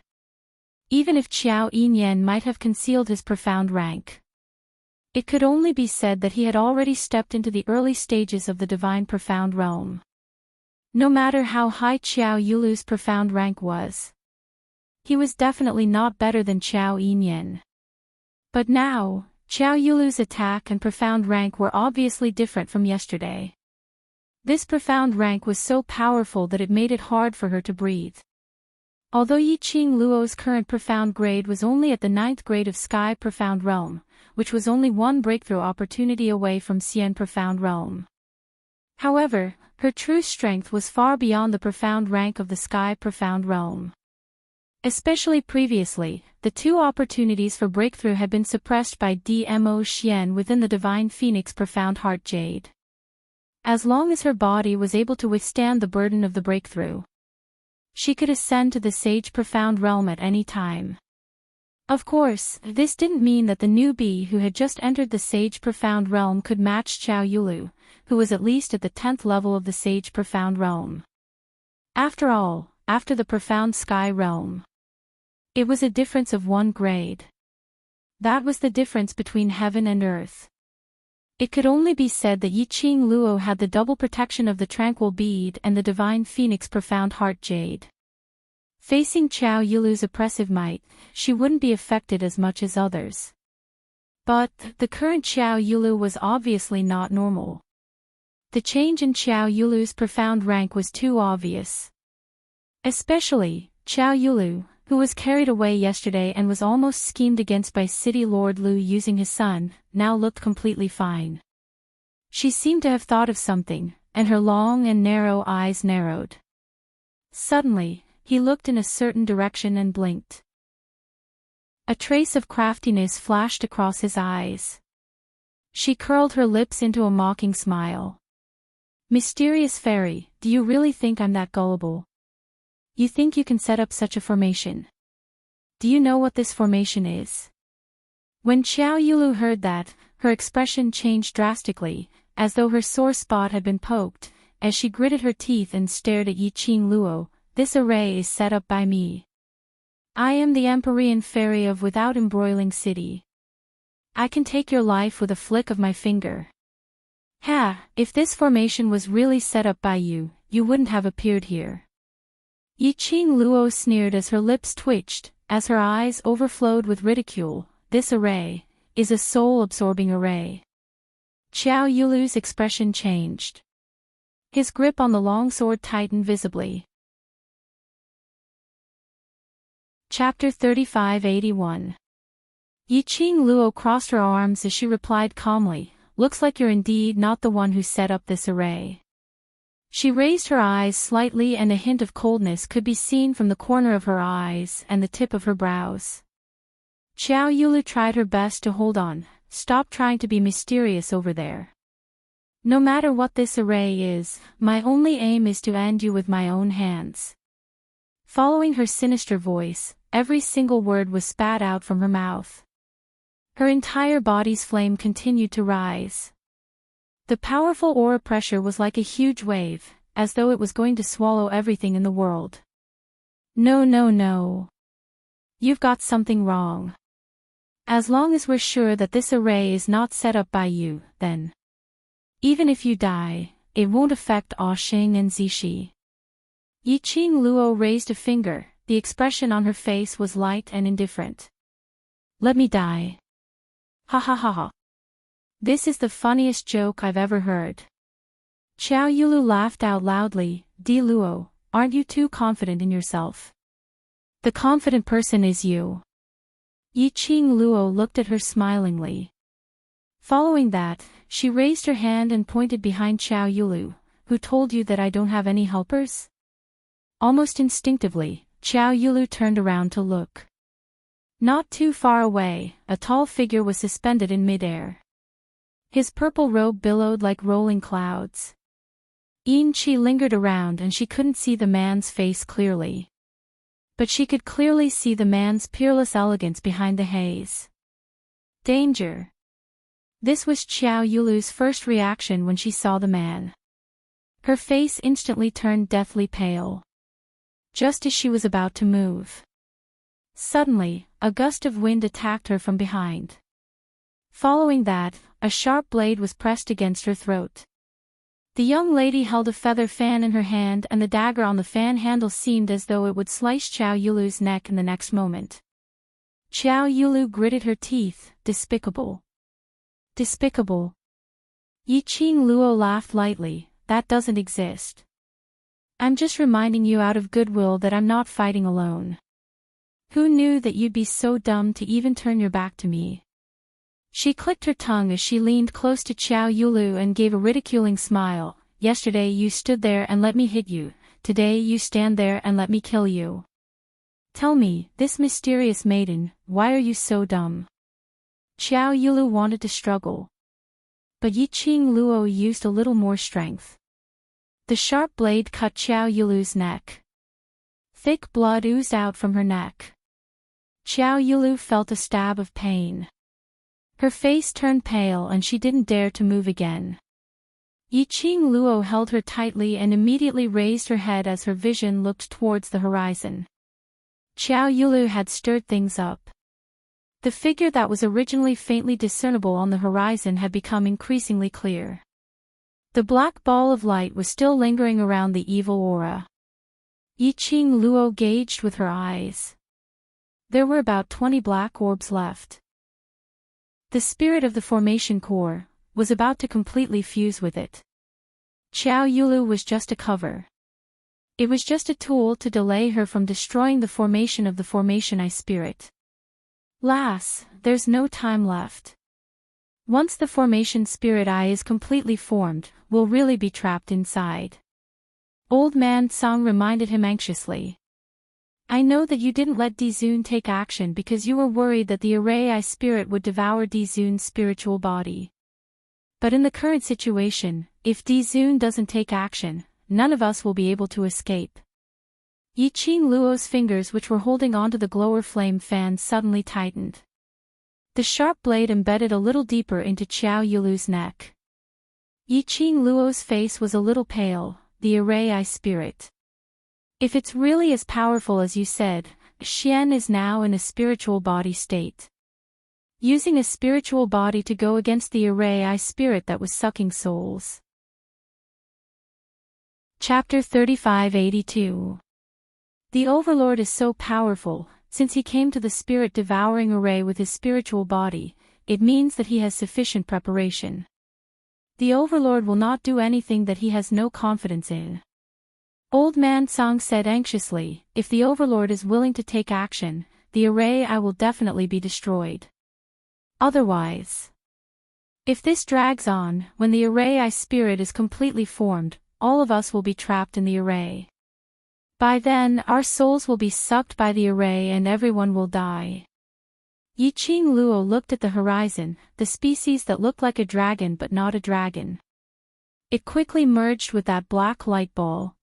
Speaker 1: Even if Xiao Yinyan might have concealed his profound rank, it could only be said that he had already stepped into the early stages of the divine profound realm. No matter how high Xiao Yulu's profound rank was, he was definitely not better than Xiao Yinyan. But now, Xiao Yulu's attack and profound rank were obviously different from yesterday. This profound rank was so powerful that it made it hard for her to breathe. Although Yiqing Luo's current profound grade was only at the 9th grade of Sky Profound Realm, which was only one breakthrough opportunity away from Xian Profound Realm. However, her true strength was far beyond the profound rank of the Sky Profound Realm. Especially previously, the two opportunities for breakthrough had been suppressed by Dmo Xian within the Divine Phoenix Profound Heart Jade. As long as her body was able to withstand the burden of the breakthrough, she could ascend to the Sage Profound Realm at any time. Of course, this didn't mean that the newbie who had just entered the Sage Profound Realm could match Xiao Yulu, who was at least at the 10th level of the Sage Profound Realm. After all, after the Profound Sky Realm, it was a difference of 1 grade. That was the difference between heaven and earth. It could only be said that Yiqing Luo had the double protection of the Tranquil Bead and the Divine Phoenix Profound Heart Jade. Facing Xiao Yulu's oppressive might, she wouldn't be affected as much as others. But, the current Xiao Yulu was obviously not normal. The change in Xiao Yulu's profound rank was too obvious. Especially, Xiao Yulu, who was carried away yesterday and was almost schemed against by City Lord Lu using his son, now looked completely fine. She seemed to have thought of something, and her long and narrow eyes narrowed. Suddenly, he looked in a certain direction and blinked. A trace of craftiness flashed across his eyes. She curled her lips into a mocking smile. Mysterious fairy, do you really think I'm that gullible? You think you can set up such a formation? Do you know what this formation is? When Xiao Yulu heard that, her expression changed drastically, as though her sore spot had been poked, as she gritted her teeth and stared at Yiqing Luo. This array is set up by me. I am the Empyrean fairy of Without Embroiling City. I can take your life with a flick of my finger. Ha, if this formation was really set up by you, you wouldn't have appeared here. Yiqing Luo sneered as her lips twitched, as her eyes overflowed with ridicule. This array is a soul-absorbing array. Xiao Yulu's expression changed. His grip on the long sword tightened visibly. Chapter 3581. Yiqing Luo crossed her arms as she replied calmly, "Looks like you're indeed not the one who set up this array." She raised her eyes slightly and a hint of coldness could be seen from the corner of her eyes and the tip of her brows. Xiao Yulu tried her best to hold on. Stop trying to be mysterious over there. No matter what this array is, my only aim is to end you with my own hands. Following her sinister voice, every single word was spat out from her mouth. Her entire body's flame continued to rise. The powerful aura pressure was like a huge wave, as though it was going to swallow everything in the world. No, no, no. You've got something wrong. As long as we're sure that this array is not set up by you, then even if you die, it won't affect Oxing and Zishi. Yiqing Luo raised a finger, the expression on her face was light and indifferent. Let me die. Ha ha ha ha. This is the funniest joke I've ever heard. Xiao Yulu laughed out loudly. Di Luo, aren't you too confident in yourself? The confident person is you. Yiqing Luo looked at her smilingly. Following that, she raised her hand and pointed behind Xiao Yulu. Who told you that I don't have any helpers? Almost instinctively, Xiao Yulu turned around to look. Not too far away, a tall figure was suspended in midair. His purple robe billowed like rolling clouds. Yin Qi lingered around and she couldn't see the man's face clearly. But she could clearly see the man's peerless elegance behind the haze. Danger. This was Xiao Yulu's first reaction when she saw the man. Her face instantly turned deathly pale. Just as she was about to move. Suddenly, a gust of wind attacked her from behind. Following that, a sharp blade was pressed against her throat. The young lady held a feather fan in her hand and the dagger on the fan handle seemed as though it would slice Xiao Yulu's neck in the next moment. Xiao Yulu gritted her teeth. Despicable. Despicable. Yiqing Luo laughed lightly. That doesn't exist. I'm just reminding you out of goodwill that I'm not fighting alone. Who knew that you'd be so dumb to even turn your back to me? She clicked her tongue as she leaned close to Xiao Yulu and gave a ridiculing smile. Yesterday you stood there and let me hit you, today you stand there and let me kill you. Tell me, this mysterious maiden, why are you so dumb? Xiao Yulu wanted to struggle. But Yiqing Luo used a little more strength. The sharp blade cut Xiao Yulu's neck. Thick blood oozed out from her neck. Xiao Yulu felt a stab of pain. Her face turned pale and she didn't dare to move again. Yiqing Luo held her tightly and immediately raised her head as her vision looked towards the horizon. Xiao Yulu had stirred things up. The figure that was originally faintly discernible on the horizon had become increasingly clear. The black ball of light was still lingering around the evil aura. Yiqing Luo gauged with her eyes. There were about 20 black orbs left. The spirit of the formation core was about to completely fuse with it. Xiao Yulu was just a cover. It was just a tool to delay her from destroying the formation of the formation eye spirit. Lass, there's no time left. Once the formation spirit eye is completely formed, we'll really be trapped inside. Old man Song reminded him anxiously. I know that you didn't let Dizun take action because you were worried that the array eye spirit would devour Dizun's spiritual body. But in the current situation, if Dizun doesn't take action, none of us will be able to escape. Yiqing Luo's fingers which were holding onto the glower flame fan suddenly tightened. The sharp blade embedded a little deeper into Xiao Yulu's neck. Yiqing Luo's face was a little pale. The array eye spirit. If it's really as powerful as you said, Xian is now in a spiritual body state. Using a spiritual body to go against the array eye spirit that was sucking souls. Chapter 3582. The Overlord is so powerful, since he came to the spirit-devouring array with his spiritual body, it means that he has sufficient preparation. The Overlord will not do anything that he has no confidence in. Old man Song said anxiously, if the Overlord is willing to take action, the array eye will definitely be destroyed. Otherwise, if this drags on, when the array eye spirit is completely formed, all of us will be trapped in the array. By then, our souls will be sucked by the array and everyone will die. Yiqing Luo looked at the horizon, the species that looked like a dragon but not a dragon. It quickly merged with that black light ball.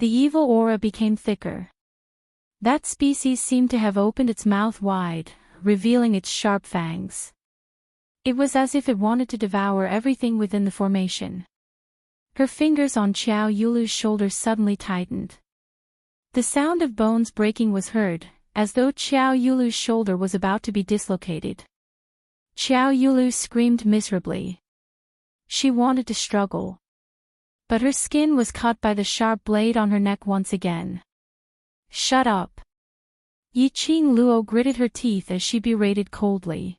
Speaker 1: The evil aura became thicker. That species seemed to have opened its mouth wide, revealing its sharp fangs. It was as if it wanted to devour everything within the formation. Her fingers on Xiao Yulu's shoulders suddenly tightened. The sound of bones breaking was heard, as though Xiao Yulu's shoulder was about to be dislocated. Xiao Yulu screamed miserably. She wanted to struggle, but her skin was cut by the sharp blade on her neck once again. "Shut up." Yiqing Luo gritted her teeth as she berated coldly.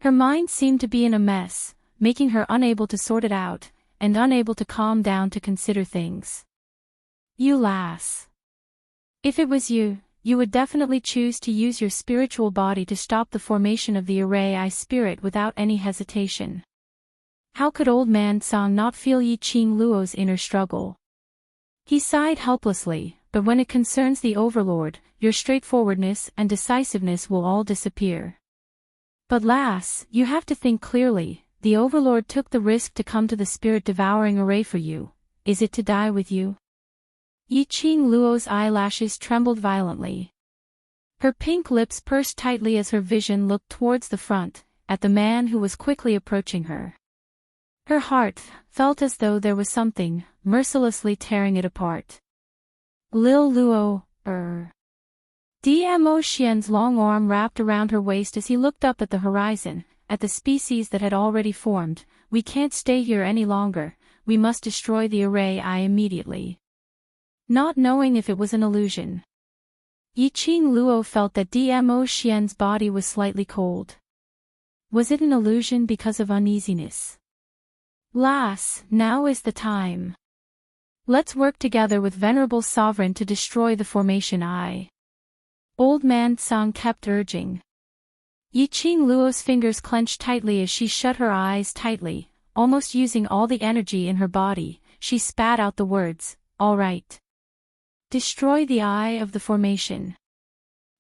Speaker 1: Her mind seemed to be in a mess, making her unable to sort it out, and unable to calm down to consider things. "You lass. If it was you, you would definitely choose to use your spiritual body to stop the formation of the array I spirit without any hesitation." How could old man Song not feel Yiqing Luo's inner struggle? He sighed helplessly, but when it concerns the overlord, your straightforwardness and decisiveness will all disappear. "But lass, you have to think clearly, the overlord took the risk to come to the spirit-devouring array for you. Is it to die with you?" Yiqing Luo's eyelashes trembled violently. Her pink lips pursed tightly as her vision looked towards the front, at the man who was quickly approaching her. Her heart felt as though there was something mercilessly tearing it apart. "Lil Luo, Dmo Xian's long arm wrapped around her waist as he looked up at the horizon, at the species that had already formed. "We can't stay here any longer, we must destroy the array immediately." Not knowing if it was an illusion, Yiqing Luo felt that Dmo Xian's body was slightly cold. Was it an illusion because of uneasiness? "Lass, now is the time. Let's work together with Venerable Sovereign to destroy the formation I." Old man Song kept urging. Yiqing Luo's fingers clenched tightly as she shut her eyes tightly, almost using all the energy in her body. She spat out the words, "All right. Destroy the eye of the formation."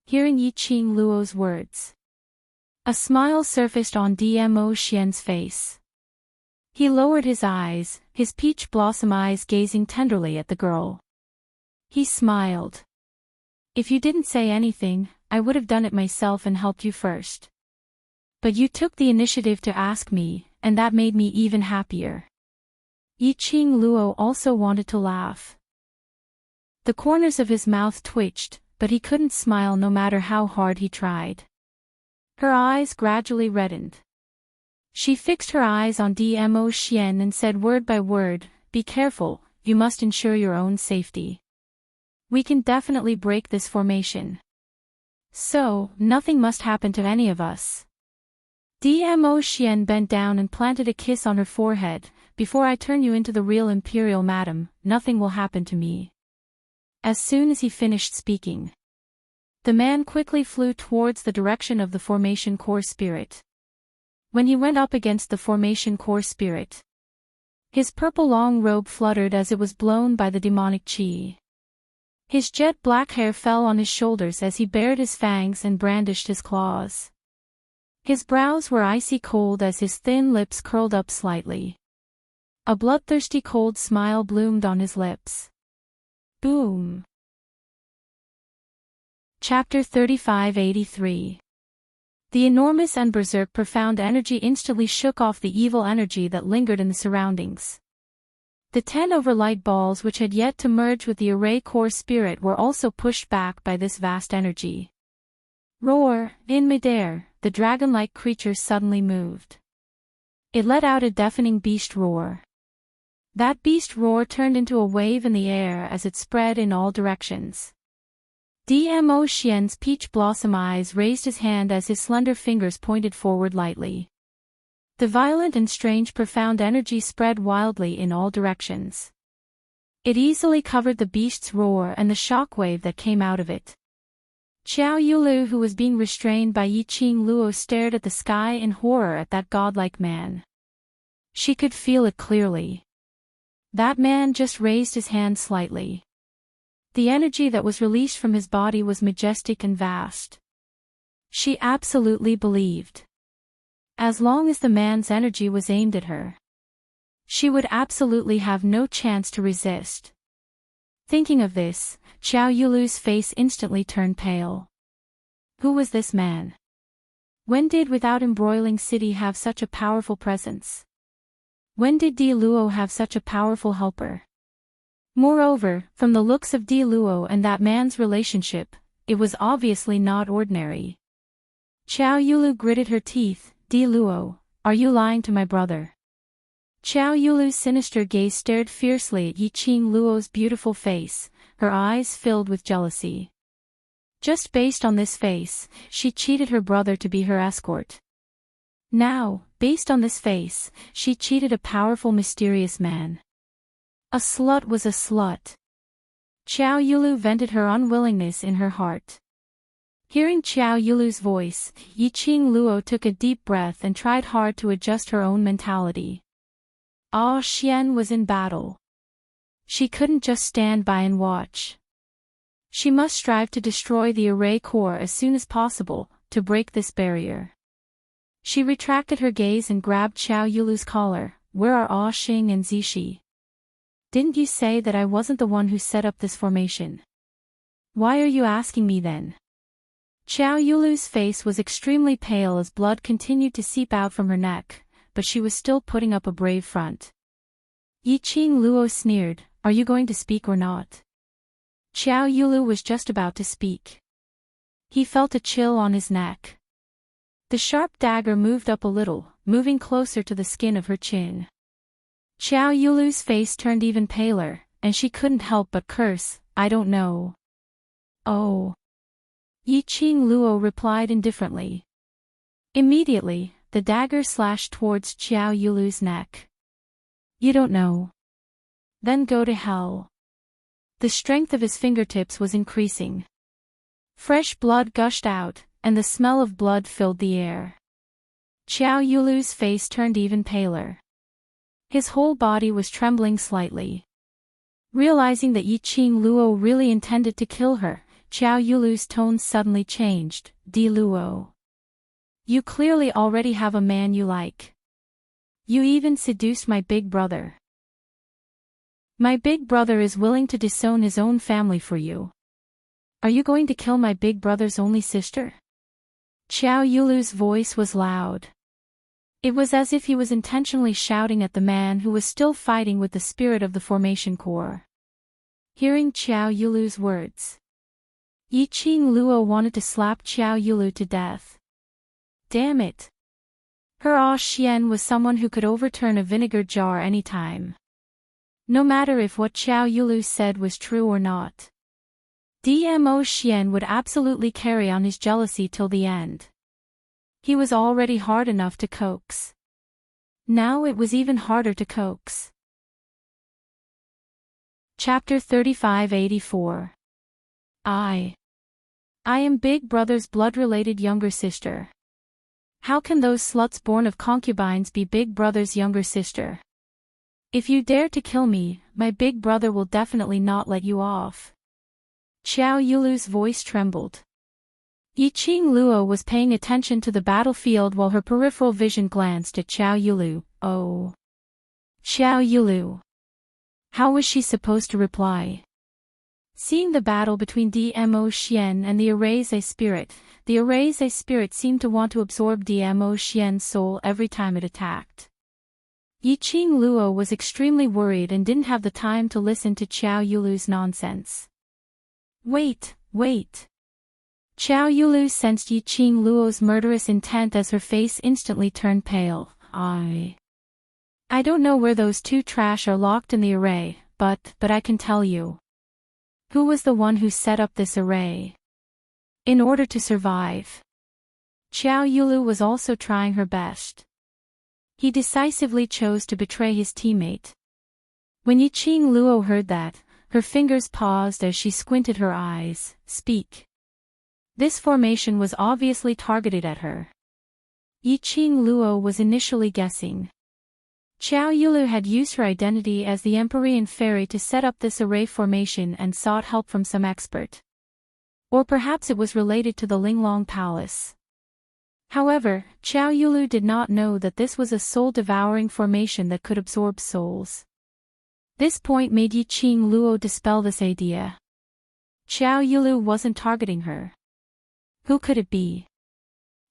Speaker 1: Hearing Yiqing Luo's words, a smile surfaced on Dmo Xian's face. He lowered his eyes, his peach blossom eyes gazing tenderly at the girl. He smiled. "If you didn't say anything, I would have done it myself and helped you first. But you took the initiative to ask me, and that made me even happier." Yiqing Luo also wanted to laugh. The corners of his mouth twitched, but he couldn't smile no matter how hard he tried. Her eyes gradually reddened. She fixed her eyes on Dmo Xian and said word by word, "Be careful, you must ensure your own safety. We can definitely break this formation. So, nothing must happen to any of us." Dmo Xian bent down and planted a kiss on her forehead. "Before I turn you into the real imperial madam, nothing will happen to me." As soon as he finished speaking, the man quickly flew towards the direction of the formation core spirit. When he went up against the formation core spirit, his purple long robe fluttered as it was blown by the demonic chi. His jet black hair fell on his shoulders as he bared his fangs and brandished his claws. His brows were icy cold as his thin lips curled up slightly. A bloodthirsty cold smile bloomed on his lips. Boom. Chapter 3583. The enormous and berserk profound energy instantly shook off the evil energy that lingered in the surroundings. The 10 overlight balls which had yet to merge with the array core spirit were also pushed back by this vast energy. Roar! In midair, the dragon-like creature suddenly moved. It let out a deafening beast roar. That beast roar turned into a wave in the air as it spread in all directions. Dmo Xian's peach blossom eyes raised his hand as his slender fingers pointed forward lightly. The violent and strange profound energy spread wildly in all directions. It easily covered the beast's roar and the shockwave that came out of it. Xiao Yulu, who was being restrained by Yiqing Luo, stared at the sky in horror at that godlike man. She could feel it clearly. That man just raised his hand slightly. The energy that was released from his body was majestic and vast. She absolutely believed. As long as the man's energy was aimed at her, she would absolutely have no chance to resist. Thinking of this, Xiao Yulu's face instantly turned pale. Who was this man? When did Without Embroiling City have such a powerful presence? When did Di Luo have such a powerful helper? Moreover, from the looks of Di Luo and that man's relationship, it was obviously not ordinary. Xiao Yulu gritted her teeth. Di Luo, are you lying to my brother? Xiao Yulu's sinister gaze stared fiercely at Yiqing Luo's beautiful face, her eyes filled with jealousy. Just based on this face, she cheated her brother to be her escort. Now, based on this face, she cheated a powerful mysterious man. A slut was a slut. Xiao Yulu vented her unwillingness in her heart. Hearing Xiao Yulu's voice, Yiqing Luo took a deep breath and tried hard to adjust her own mentality. Ah Xian was in battle. She couldn't just stand by and watch. She must strive to destroy the array core as soon as possible, to break this barrier. She retracted her gaze and grabbed Xiao Yulu's collar. Where are Ah Xing and Zixi? Didn't you say that I wasn't the one who set up this formation? Why are you asking me then? Xiao Yulu's face was extremely pale as blood continued to seep out from her neck, but she was still putting up a brave front. Yiqing Luo sneered, are you going to speak or not? Xiao Yulu was just about to speak. He felt a chill on his neck. The sharp dagger moved up a little, moving closer to the skin of her chin. Xiao Yulu's face turned even paler, and she couldn't help but curse, I don't know. Oh. Yiqing Luo replied indifferently. Immediately, the dagger slashed towards Xiao Yulu's neck. You don't know. Then go to hell. The strength of his fingertips was increasing. Fresh blood gushed out, and the smell of blood filled the air. Xiao Yulu's face turned even paler. His whole body was trembling slightly. Realizing that Yiqing Luo really intended to kill her, Xiao Yulu's tone suddenly changed. Di Luo. You clearly already have a man you like. You even seduced my big brother. My big brother is willing to disown his own family for you. Are you going to kill my big brother's only sister? Xiao Yulu's voice was loud. It was as if he was intentionally shouting at the man who was still fighting with the spirit of the formation core. Hearing Xiao Yulu's words, Yiqing Luo wanted to slap Xiao Yulu to death. Damn it. Her Ah Xian was someone who could overturn a vinegar jar anytime. No matter if what Xiao Yulu said was true or not. Dmo Xian would absolutely carry on his jealousy till the end. He was already hard enough to coax. Now it was even harder to coax. Chapter 3584. I am Big Brother's blood-related younger sister. How can those sluts born of concubines be Big Brother's younger sister? If you dare to kill me, my big brother will definitely not let you off. Xiao Yulu's voice trembled. Yiqing Luo was paying attention to the battlefield while her peripheral vision glanced at Xiao Yulu. Oh. Xiao Yulu. How was she supposed to reply? Seeing the battle between Dmo Xian and the Erase spirit seemed to want to absorb Dmo Xian's soul every time it attacked. Yiqing Luo was extremely worried and didn't have the time to listen to Xiao Yulu's nonsense. Wait. Xiao Yulu sensed Yiqing Luo's murderous intent as her face instantly turned pale. I don't know where those two trash are locked in the array, but I can tell you. Who was the one who set up this array? In order to survive. Xiao Yulu was also trying her best. He decisively chose to betray his teammate. When Yiqing Luo heard that, her fingers paused as she squinted her eyes. Speak. This formation was obviously targeted at her. Yiqing Luo was initially guessing. Xiao Yulu had used her identity as the Empyrean fairy to set up this array formation and sought help from some expert. Or perhaps it was related to the Linglong Palace. However, Xiao Yulu did not know that this was a soul-devouring formation that could absorb souls. This point made Yiqing Luo dispel this idea. Xiao Yulu wasn't targeting her. Who could it be?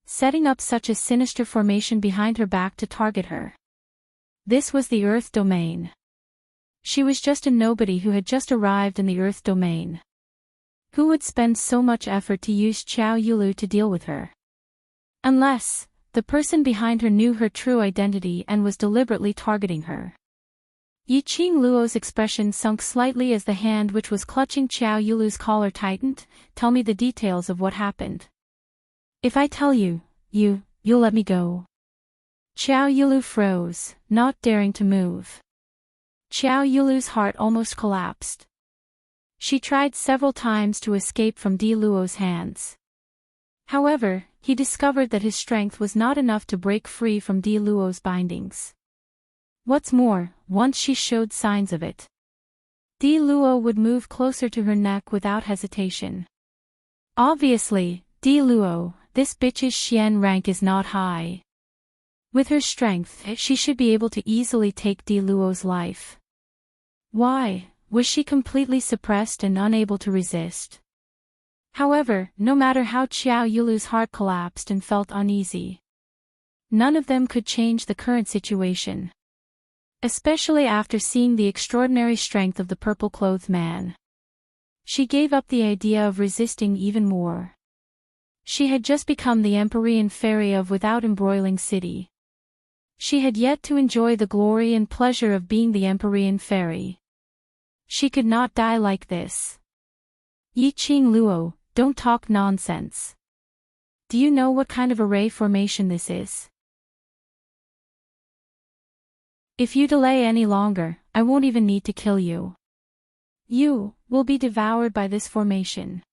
Speaker 1: Setting up such a sinister formation behind her back to target her. This was the Earth domain. She was just a nobody who had just arrived in the Earth domain. Who would spend so much effort to use Xiao Yulu to deal with her? Unless the person behind her knew her true identity and was deliberately targeting her. Yiqing Luo's expression sunk slightly as the hand which was clutching Xiao Yulu's collar tightened. Tell me the details of what happened. If I tell you, you'll let me go. Xiao Yulu froze, not daring to move. Xiao Yulu's heart almost collapsed. She tried several times to escape from Di Luo's hands. However, he discovered that his strength was not enough to break free from Di Luo's bindings. What's more, once she showed signs of it, Di Luo would move closer to her neck without hesitation. Obviously, Di Luo, this bitch's Xian rank is not high. With her strength, she should be able to easily take Di Luo's life. Why was she completely suppressed and unable to resist? However, no matter how Xiao Yulu's heart collapsed and felt uneasy, none of them could change the current situation. Especially after seeing the extraordinary strength of the purple-clothed man. She gave up the idea of resisting even more. She had just become the Empyrean fairy of Without Embroiling City. She had yet to enjoy the glory and pleasure of being the Empyrean fairy. She could not die like this. Yiqing Luo, don't talk nonsense. Do you know what kind of array formation this is? If you delay any longer, I won't even need to kill you. You will be devoured by this formation.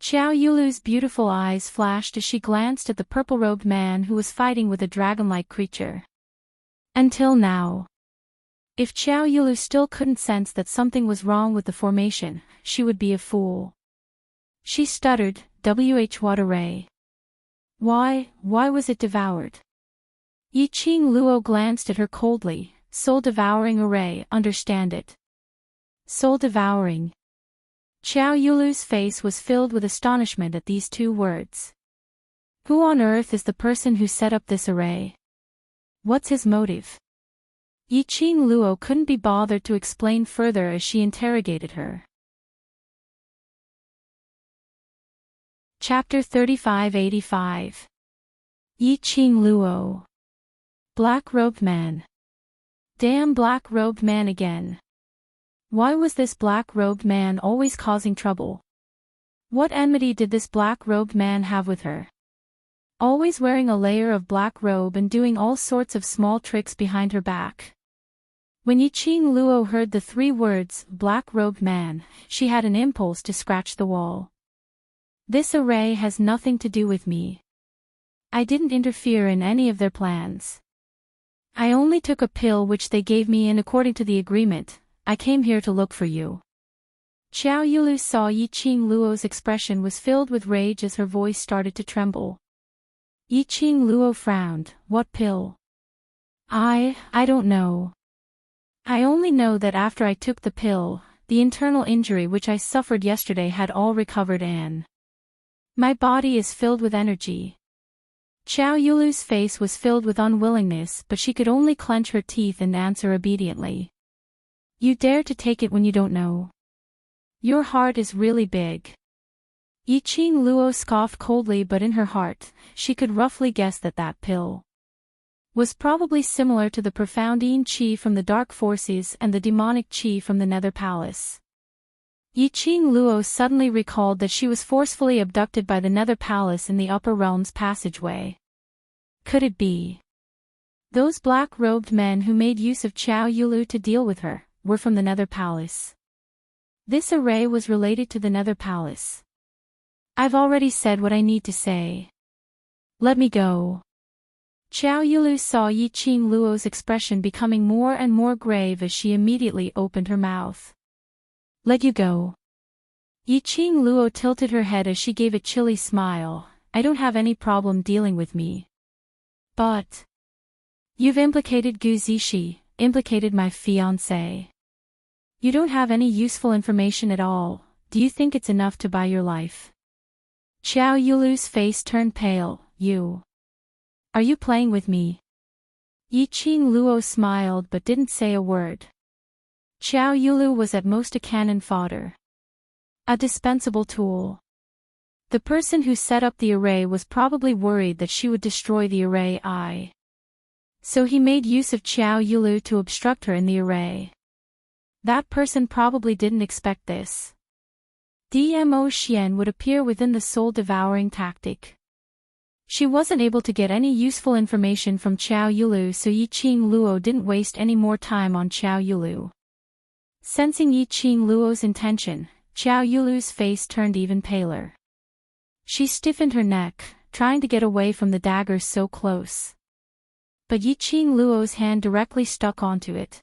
Speaker 1: Xiao Yulu's beautiful eyes flashed as she glanced at the purple-robed man who was fighting with a dragon-like creature. Until now. If Xiao Yulu still couldn't sense that something was wrong with the formation, she would be a fool. She stuttered, what array? Why was it devoured? Yiqing Luo glanced at her coldly. Soul-devouring array, understand it. Soul-devouring. Xiao Yulu's face was filled with astonishment at these two words. Who on earth is the person who set up this array? What's his motive? Yiqing Luo couldn't be bothered to explain further as she interrogated her. Chapter 3585. Yiqing Luo. Black-robed man. Damn black-robed man again. Why was this black-robed man always causing trouble? What enmity did this black-robed man have with her? Always wearing a layer of black robe and doing all sorts of small tricks behind her back. When Yiqing Luo heard the three words, black-robed man, she had an impulse to scratch the wall. This array has nothing to do with me. I didn't interfere in any of their plans. I only took a pill which they gave me and according to the agreement, I came here to look for you. Xiao Yulu saw Yiqing Luo's expression was filled with rage as her voice started to tremble. Yiqing Luo frowned. What pill? I don't know. I only know that after I took the pill, the internal injury which I suffered yesterday had all recovered and my body is filled with energy. Xiao Yulu's face was filled with unwillingness, but she could only clench her teeth and answer obediently. You dare to take it when you don't know? Your heart is really big. Yiqing Luo scoffed coldly, but in her heart, she could roughly guess that that pill was probably similar to the profound yin qi from the dark forces and the demonic qi from the Nether Palace. Yiqing Luo suddenly recalled that she was forcefully abducted by the Nether Palace in the Upper Realms passageway. Could it be? Those black-robed men who made use of Xiao Yulu to deal with her were from the Nether Palace. This array was related to the Nether Palace. I've already said what I need to say. Let me go. Xiao Yulu saw Yiqing Luo's expression becoming more and more grave as she immediately opened her mouth. Let you go. Yiqing Luo tilted her head as she gave a chilly smile. I don't have any problem dealing with me. But you've implicated Gu Zishi, implicated my fiancé. You don't have any useful information at all. Do you think it's enough to buy your life? Xiao Yulu's face turned pale. Are you playing with me? Yiqing Luo smiled but didn't say a word. Xiao Yulu was at most a cannon fodder. A dispensable tool. The person who set up the array was probably worried that she would destroy the array. So he made use of Qiao Yulu to obstruct her in the array. That person probably didn't expect this. Dmo Xian would appear within the soul-devouring tactic. She wasn't able to get any useful information from Qiao Yulu, so Yiqing Luo didn't waste any more time on Qiao Yulu. Sensing Yiqing Luo's intention, Qiao Yulu's face turned even paler. She stiffened her neck, trying to get away from the dagger so close. But Yiqing Luo's hand directly stuck onto it.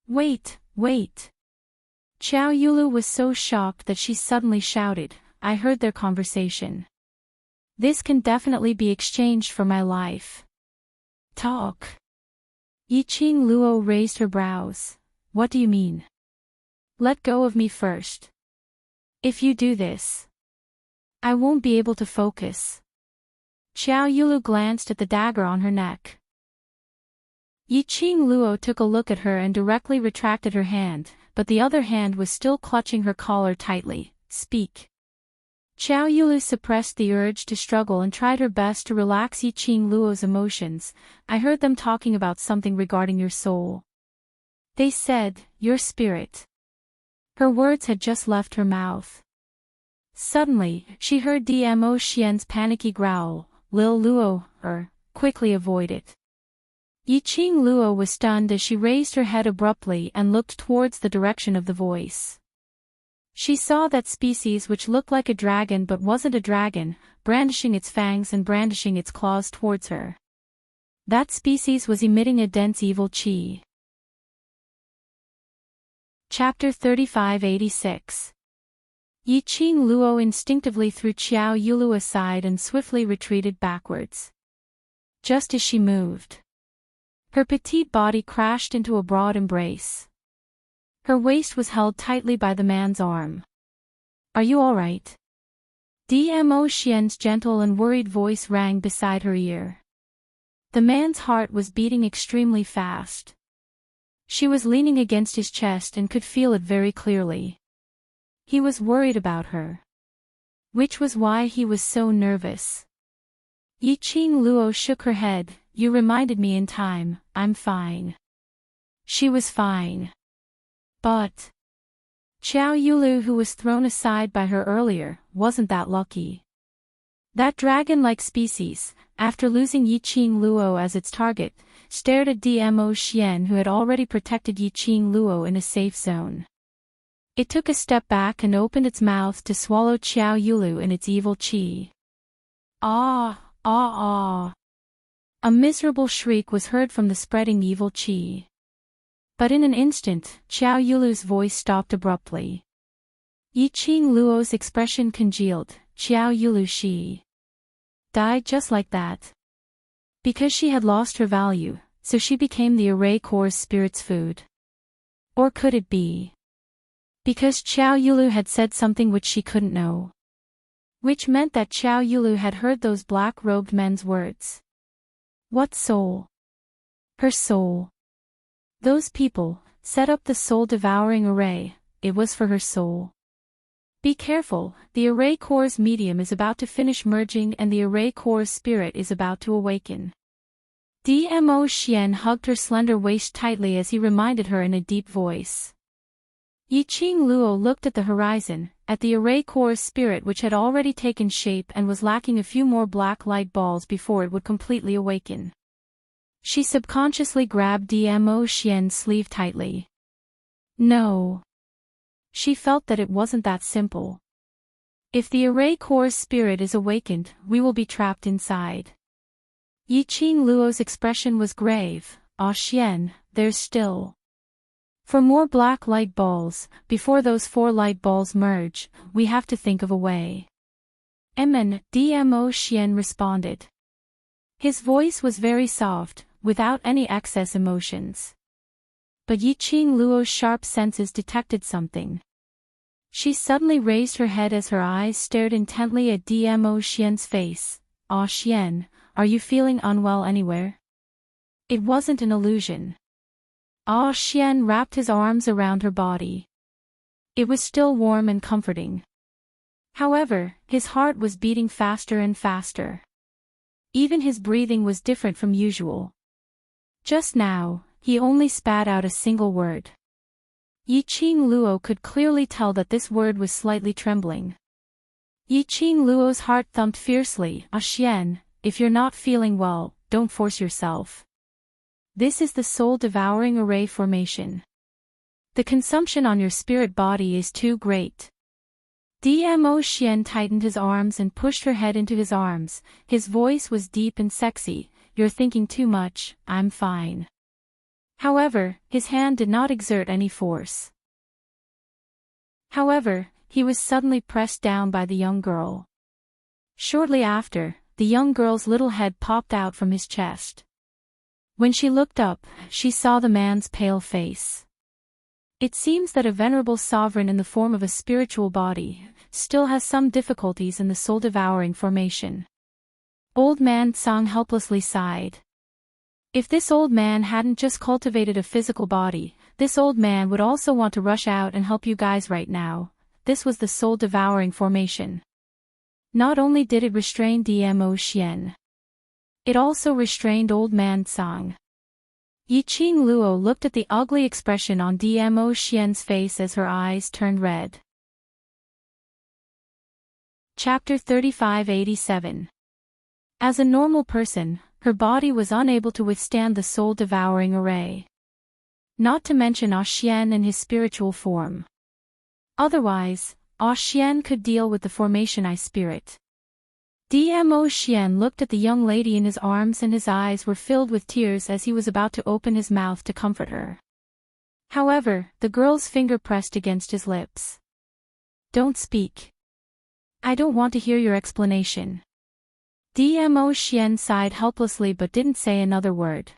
Speaker 1: Wait! Qiao Yulu was so shocked that she suddenly shouted, "I heard their conversation. This can definitely be exchanged for my life." Talk. Yiqing Luo raised her brows. What do you mean? Let go of me first. If you do this, I won't be able to focus. Qiao Yulu glanced at the dagger on her neck. Yiqing Luo took a look at her and directly retracted her hand, but the other hand was still clutching her collar tightly. Speak. Qiao Yulu suppressed the urge to struggle and tried her best to relax Yiqing Luo's emotions. I heard them talking about something regarding your soul. They said, your spirit. Her words had just left her mouth. Suddenly, she heard Dmo Xian's panicky growl. Lil Luo, quickly avoid it. Yiqing Luo was stunned as she raised her head abruptly and looked towards the direction of the voice. She saw that species which looked like a dragon but wasn't a dragon, brandishing its fangs and brandishing its claws towards her. That species was emitting a dense evil qi. Chapter 3586. Yiqing Luo instinctively threw Qiao Yulu aside and swiftly retreated backwards. Just as she moved, her petite body crashed into a broad embrace. Her waist was held tightly by the man's arm. Are you all right? Dmo Xian's gentle and worried voice rang beside her ear. The man's heart was beating extremely fast. She was leaning against his chest and could feel it very clearly. He was worried about her. Which was why he was so nervous. Yiqing Luo shook her head. You reminded me in time, I'm fine. She was fine. But Qiao Yulu, who was thrown aside by her earlier, wasn't that lucky. That dragon-like species, after losing Yiqing Luo as its target, stared at Dmo Xian, who had already protected Yiqing Luo in a safe zone. It took a step back and opened its mouth to swallow Qiao Yulu in its evil qi. Ah! A miserable shriek was heard from the spreading evil qi. But in an instant, Qiao Yulu's voice stopped abruptly. Yiqing Luo's expression congealed. Qiao Yulu, she died just like that. Because she had lost her value, so she became the array core's spirit's food. Or could it be because Qiao Yulu had said something which she couldn't know? Which meant that Qiao Yulu had heard those black-robed men's words. What soul? Her soul. Those people set up the soul-devouring array. It was for her soul. Be careful, the array core's medium is about to finish merging and the array core's spirit is about to awaken. Dmo Xian hugged her slender waist tightly as he reminded her in a deep voice. Yiqing Luo looked at the horizon, at the array core's spirit which had already taken shape and was lacking a few more black light balls before it would completely awaken. She subconsciously grabbed Dmo Xian's sleeve tightly. No. She felt that it wasn't that simple. If the array core's spirit is awakened, we will be trapped inside. Yiqing Luo's expression was grave. Ah Xian, there's still 4 more black light balls. Before those 4 light balls merge, we have to think of a way. Dmo Xian responded. His voice was very soft, without any excess emotions. But Yiqing Luo's sharp senses detected something. She suddenly raised her head as her eyes stared intently at Dmo Xian's face. Ah Xian, are you feeling unwell anywhere? It wasn't an illusion. Ah Xian wrapped his arms around her body. It was still warm and comforting. However, his heart was beating faster and faster. Even his breathing was different from usual. Just now, he only spat out a single word. Yiqing Luo could clearly tell that this word was slightly trembling. Yiqing Luo's heart thumped fiercely. Xian, if you're not feeling well, don't force yourself. This is the soul-devouring array formation. The consumption on your spirit body is too great. Dmo Xian tightened his arms and pushed her head into his arms. His voice was deep and sexy. You're thinking too much, I'm fine. However, his hand did not exert any force. However, he was suddenly pressed down by the young girl. Shortly after, the young girl's little head popped out from his chest. When she looked up, she saw the man's pale face. It seems that a venerable sovereign in the form of a spiritual body still has some difficulties in the soul-devouring formation. Old man Tsang helplessly sighed. If this old man hadn't just cultivated a physical body, this old man would also want to rush out and help you guys right now. This was the soul-devouring formation. Not only did it restrain Dmo Xian, it also restrained old man Tsang. Yiqing Luo looked at the ugly expression on Dmo Xian's face as her eyes turned red. Chapter 3587. As a normal person, her body was unable to withstand the soul-devouring array. Not to mention Xian and his spiritual form. Otherwise, Xian could deal with the formation I spirit. Dmo Xian looked at the young lady in his arms and his eyes were filled with tears as he was about to open his mouth to comfort her. However, the girl's finger pressed against his lips. Don't speak. I don't want to hear your explanation. Dmo Xian sighed helplessly but didn't say another word.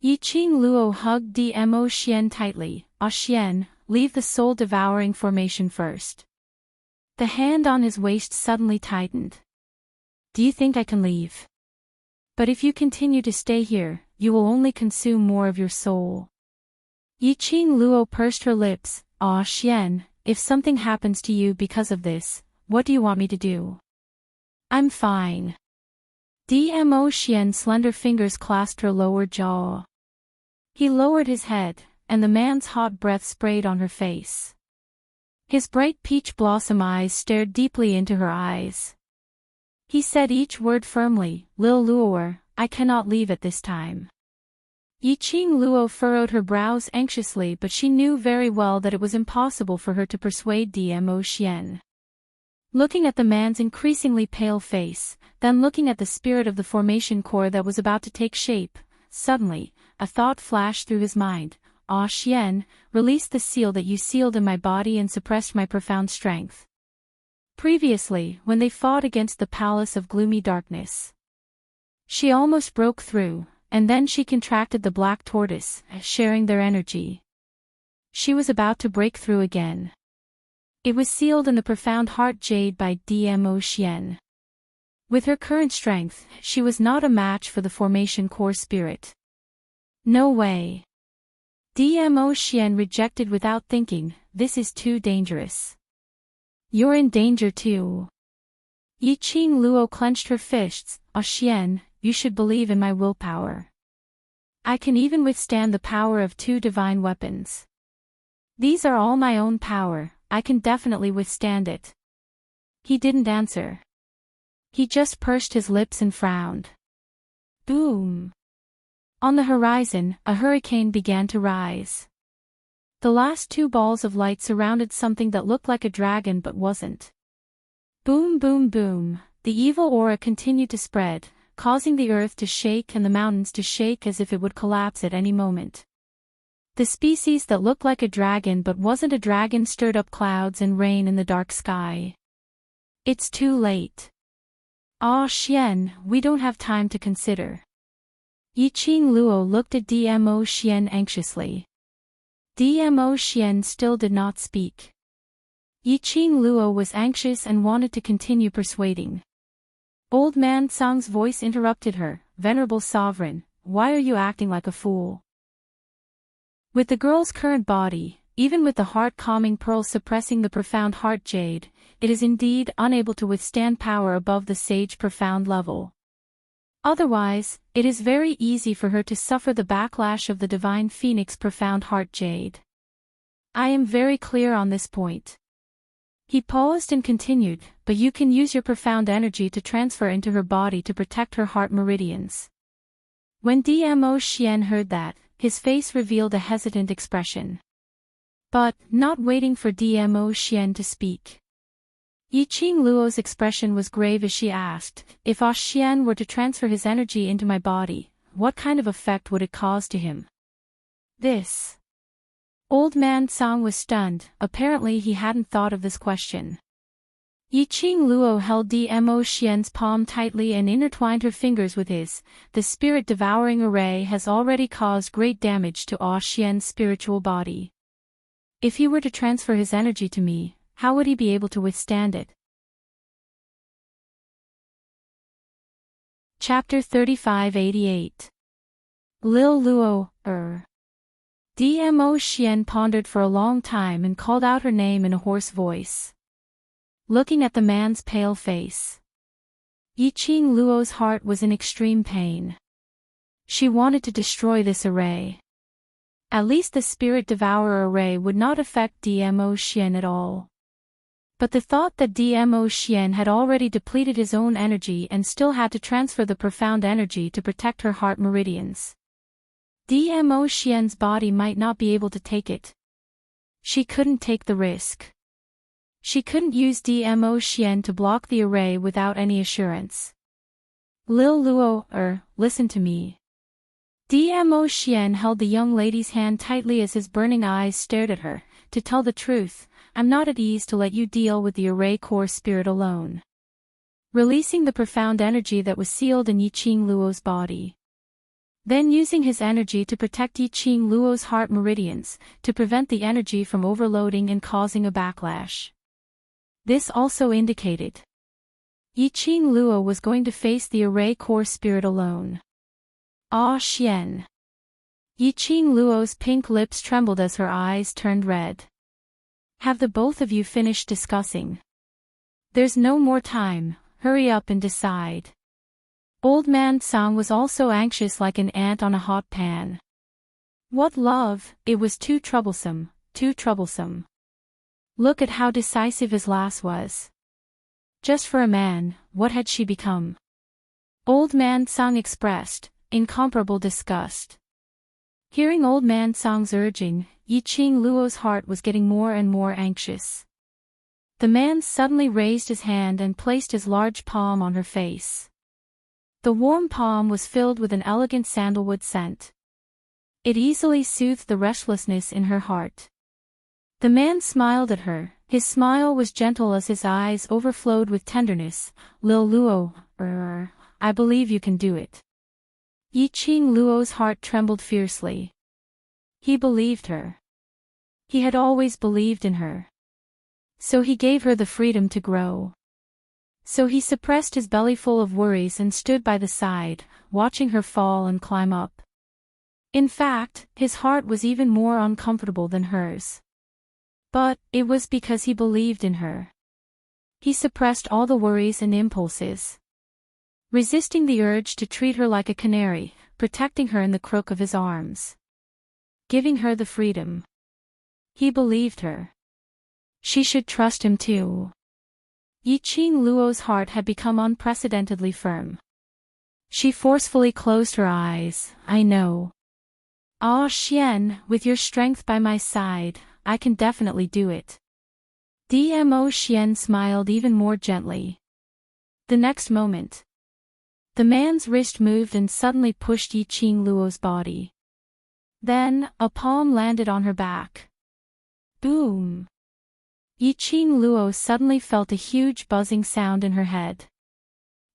Speaker 1: Yiqing Luo hugged Dmo Xian tightly. Xian, leave the soul-devouring formation first. The hand on his waist suddenly tightened. Do you think I can leave? But if you continue to stay here, you will only consume more of your soul. Yiqing Luo pursed her lips. Xian, if something happens to you because of this, what do you want me to do? I'm fine. Dmo Xian's slender fingers clasped her lower jaw. He lowered his head, and the man's hot breath sprayed on her face. His bright peach blossom eyes stared deeply into her eyes. He said each word firmly. Lil Luo'er, I cannot leave at this time. Yiqing Luo furrowed her brows anxiously but she knew very well that it was impossible for her to persuade Dmo Xian. Looking at the man's increasingly pale face, then looking at the spirit of the formation core that was about to take shape, suddenly, a thought flashed through his mind. Xian, release the seal that you sealed in my body and suppressed my profound strength. Previously, when they fought against the palace of gloomy darkness, she almost broke through, and then she contracted the black tortoise, sharing their energy. She was about to break through again. It was sealed in the profound heart jade by Dmo Xian. With her current strength, she was not a match for the formation core spirit. No way. Dmo Xian rejected without thinking, this is too dangerous. You're in danger too. Yiqing Luo clenched her fists. Xian, you should believe in my willpower. I can even withstand the power of 2 divine weapons. These are all my own power, I can definitely withstand it. He didn't answer. He just pursed his lips and frowned. Boom. On the horizon, a hurricane began to rise. The last 2 balls of light surrounded something that looked like a dragon but wasn't. Boom boom boom, the evil aura continued to spread, causing the earth to shake and the mountains to shake as if it would collapse at any moment. The species that looked like a dragon but wasn't a dragon stirred up clouds and rain in the dark sky. It's too late. Xian, we don't have time to consider. Yiqing Luo looked at Dmo Xian anxiously. Dmo Xian still did not speak. Yiqing Luo was anxious and wanted to continue persuading. Old man Tsang's voice interrupted her. Venerable sovereign, why are you acting like a fool? With the girl's current body, even with the heart-calming pearl suppressing the profound heart jade, it is indeed unable to withstand power above the sage profound level. Otherwise, it is very easy for her to suffer the backlash of the divine phoenix profound heart jade. I am very clear on this point. He paused and continued, but you can use your profound energy to transfer into her body to protect her heart meridians. When Dmo Xian heard that, his face revealed a hesitant expression. But, not waiting for Dmo Xian to speak, Yiqing Luo's expression was grave as she asked, if Ah Xian were to transfer his energy into my body, what kind of effect would it cause to him? This. Old man Song was stunned, apparently he hadn't thought of this question. Yiqing Luo held Dmo Xian's palm tightly and intertwined her fingers with his. The spirit-devouring array has already caused great damage to Ah Xian's spiritual body. If he were to transfer his energy to me, how would he be able to withstand it? Chapter 3588. Lil Luo, Dmo Xian pondered for a long time and called out her name in a hoarse voice. Looking at the man's pale face, Yiqing Luo's heart was in extreme pain. She wanted to destroy this array. At least the spirit devourer array would not affect Dmo Xian at all. But the thought that Dmo Xian had already depleted his own energy and still had to transfer the profound energy to protect her heart meridians. Dmo Xian's body might not be able to take it. She couldn't take the risk. She couldn't use Dmo Xian to block the array without any assurance. Lil Luo, listen to me. Dmo Xian held the young lady's hand tightly as his burning eyes stared at her. To tell the truth, I'm not at ease to let you deal with the array core spirit alone. Releasing the profound energy that was sealed in Yiqing Luo's body. Then using his energy to protect Yiqing Luo's heart meridians, to prevent the energy from overloading and causing a backlash. This also indicated Yiqing Luo was going to face the array core spirit alone. Ah Xian. Yiqing Luo's pink lips trembled as her eyes turned red. Have the both of you finished discussing? There's no more time, hurry up and decide. Old man Song was also anxious like an ant on a hot pan. What love, it was too troublesome, too troublesome. Look at how decisive his lass was. Just for a man, what had she become? Old man Song expressed incomparable disgust. Hearing old man Song's urging, Yiqing Luo's heart was getting more and more anxious. The man suddenly raised his hand and placed his large palm on her face. The warm palm was filled with an elegant sandalwood scent. It easily soothed the restlessness in her heart. The man smiled at her. His smile was gentle as his eyes overflowed with tenderness. Lil Luo, I believe you can do it. Yiqing Luo's heart trembled fiercely. He believed her. He had always believed in her. So he gave her the freedom to grow. So he suppressed his belly full of worries and stood by the side, watching her fall and climb up. In fact, his heart was even more uncomfortable than hers. But, it was because he believed in her. He suppressed all the worries and impulses, resisting the urge to treat her like a canary, protecting her in the crook of his arms, giving her the freedom. He believed her. She should trust him too. Yiqing Luo's heart had become unprecedentedly firm. She forcefully closed her eyes. I know. Ah Xian, with your strength by my side, I can definitely do it. Dmo Xian smiled even more gently. The next moment, the man's wrist moved and suddenly pushed Yiqing Luo's body. Then, a palm landed on her back. Boom! Yiqing Luo suddenly felt a huge buzzing sound in her head.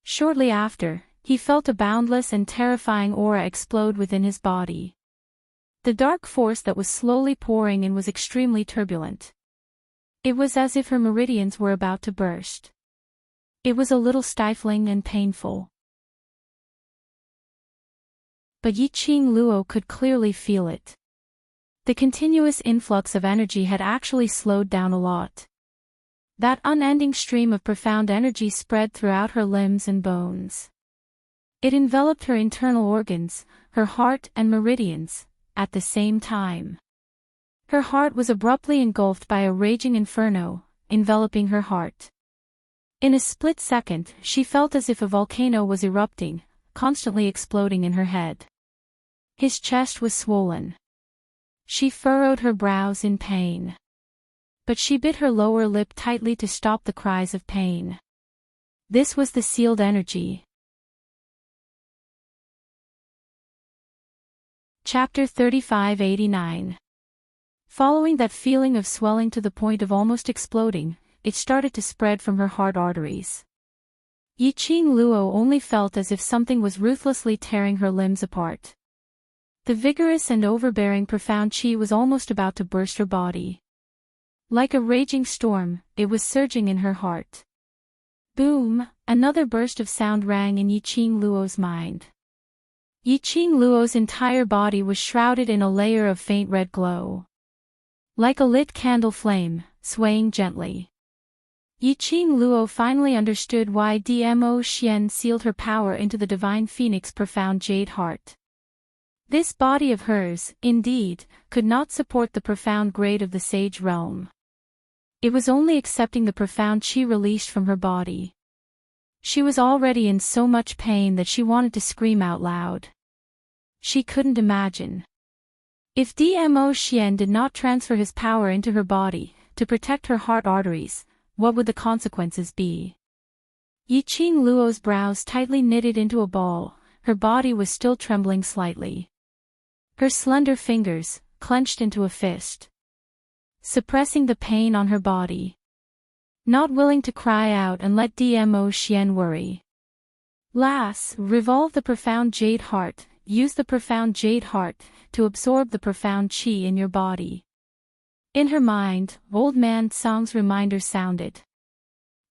Speaker 1: Shortly after, he felt a boundless and terrifying aura explode within his body. The dark force that was slowly pouring in was extremely turbulent. It was as if her meridians were about to burst. It was a little stifling and painful. But Yiqing Luo could clearly feel it. The continuous influx of energy had actually slowed down a lot. That unending stream of profound energy spread throughout her limbs and bones. It enveloped her internal organs, her heart and meridians, at the same time. Her heart was abruptly engulfed by a raging inferno, enveloping her heart. In a split second, she felt as if a volcano was erupting, constantly exploding in her head. His chest was swollen. She furrowed her brows in pain. But she bit her lower lip tightly to stop the cries of pain. This was the sealed energy. Chapter 3589. Following that feeling of swelling to the point of almost exploding, it started to spread from her heart arteries. Yiqing Luo only felt as if something was ruthlessly tearing her limbs apart. The vigorous and overbearing profound qi was almost about to burst her body. Like a raging storm, it was surging in her heart. Boom! Another burst of sound rang in Yiqing Luo's mind. Yiqing Luo's entire body was shrouded in a layer of faint red glow. Like a lit candle flame, swaying gently. Yiqing Luo finally understood why Dmo Xian sealed her power into the divine phoenix profound jade heart. This body of hers, indeed, could not support the profound grade of the sage realm. It was only accepting the profound qi released from her body. She was already in so much pain that she wanted to scream out loud. She couldn't imagine. If Dmo Xian did not transfer his power into her body, to protect her heart arteries, what would the consequences be? Yiqing Luo's brows tightly knitted into a ball, her body was still trembling slightly. Her slender fingers, clenched into a fist. Suppressing the pain on her body. Not willing to cry out and let Dmo Xian worry. Lass, revolve the profound jade heart, use the profound jade heart, to absorb the profound qi in your body. In her mind, old man Song's reminder sounded.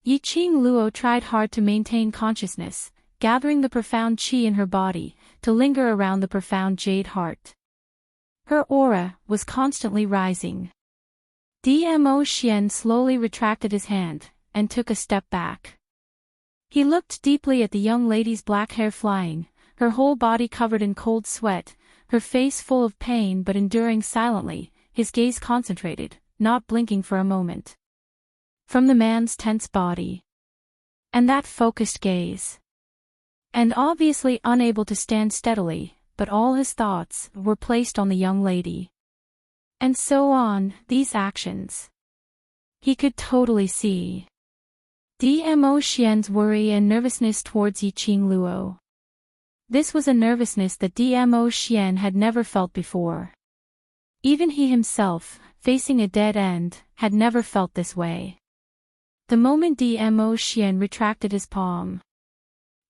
Speaker 1: Yiqing Luo tried hard to maintain consciousness, gathering the profound qi in her body, to linger around the profound jade heart. Her aura was constantly rising. Dmo Xian slowly retracted his hand, and took a step back. He looked deeply at the young lady's black hair flying, her whole body covered in cold sweat, her face full of pain but enduring silently, his gaze concentrated, not blinking for a moment. From the man's tense body. And that focused gaze. And obviously unable to stand steadily, but all his thoughts were placed on the young lady. And so on, these actions. He could totally see Dmo Xian's worry and nervousness towards Yiqing Luo. This was a nervousness that Dmo Xian had never felt before. Even he himself, facing a dead end, had never felt this way. The moment Dmo Xian retracted his palm,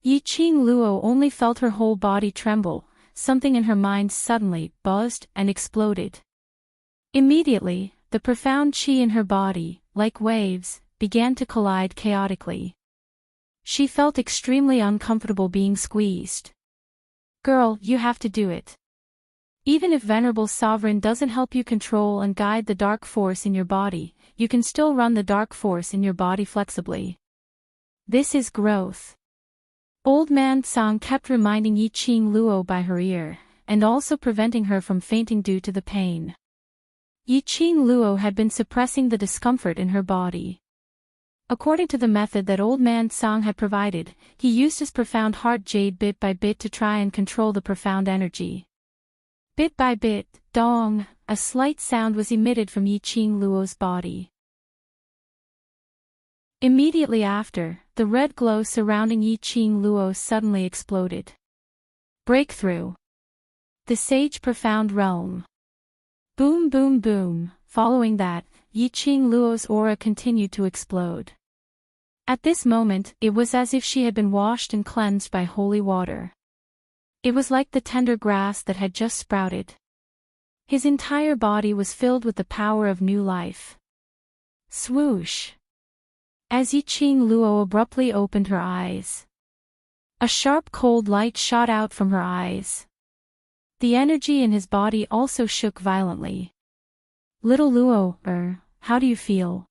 Speaker 1: Yiqing Luo only felt her whole body tremble, something in her mind suddenly buzzed and exploded. Immediately, the profound qi in her body, like waves, began to collide chaotically. She felt extremely uncomfortable being squeezed. Girl, you have to do it. Even if Venerable Sovereign doesn't help you control and guide the dark force in your body, you can still run the dark force in your body flexibly. This is growth. Old man Song kept reminding Yiqing Luo by her ear, and also preventing her from fainting due to the pain. Yiqing Luo had been suppressing the discomfort in her body. According to the method that old man Song had provided, he used his profound heart jade bit by bit to try and control the profound energy. Bit by bit, dong, a slight sound was emitted from Yiqing Luo's body. Immediately after, the red glow surrounding Yiqing Luo suddenly exploded. Breakthrough. The sage profound realm. Boom boom boom, following that, Yiqing Luo's aura continued to explode. At this moment, it was as if she had been washed and cleansed by holy water. It was like the tender grass that had just sprouted. His entire body was filled with the power of new life. Swoosh. As Yiqing Luo abruptly opened her eyes, a sharp cold light shot out from her eyes. The energy in his body also shook violently. Little Luo, how do you feel?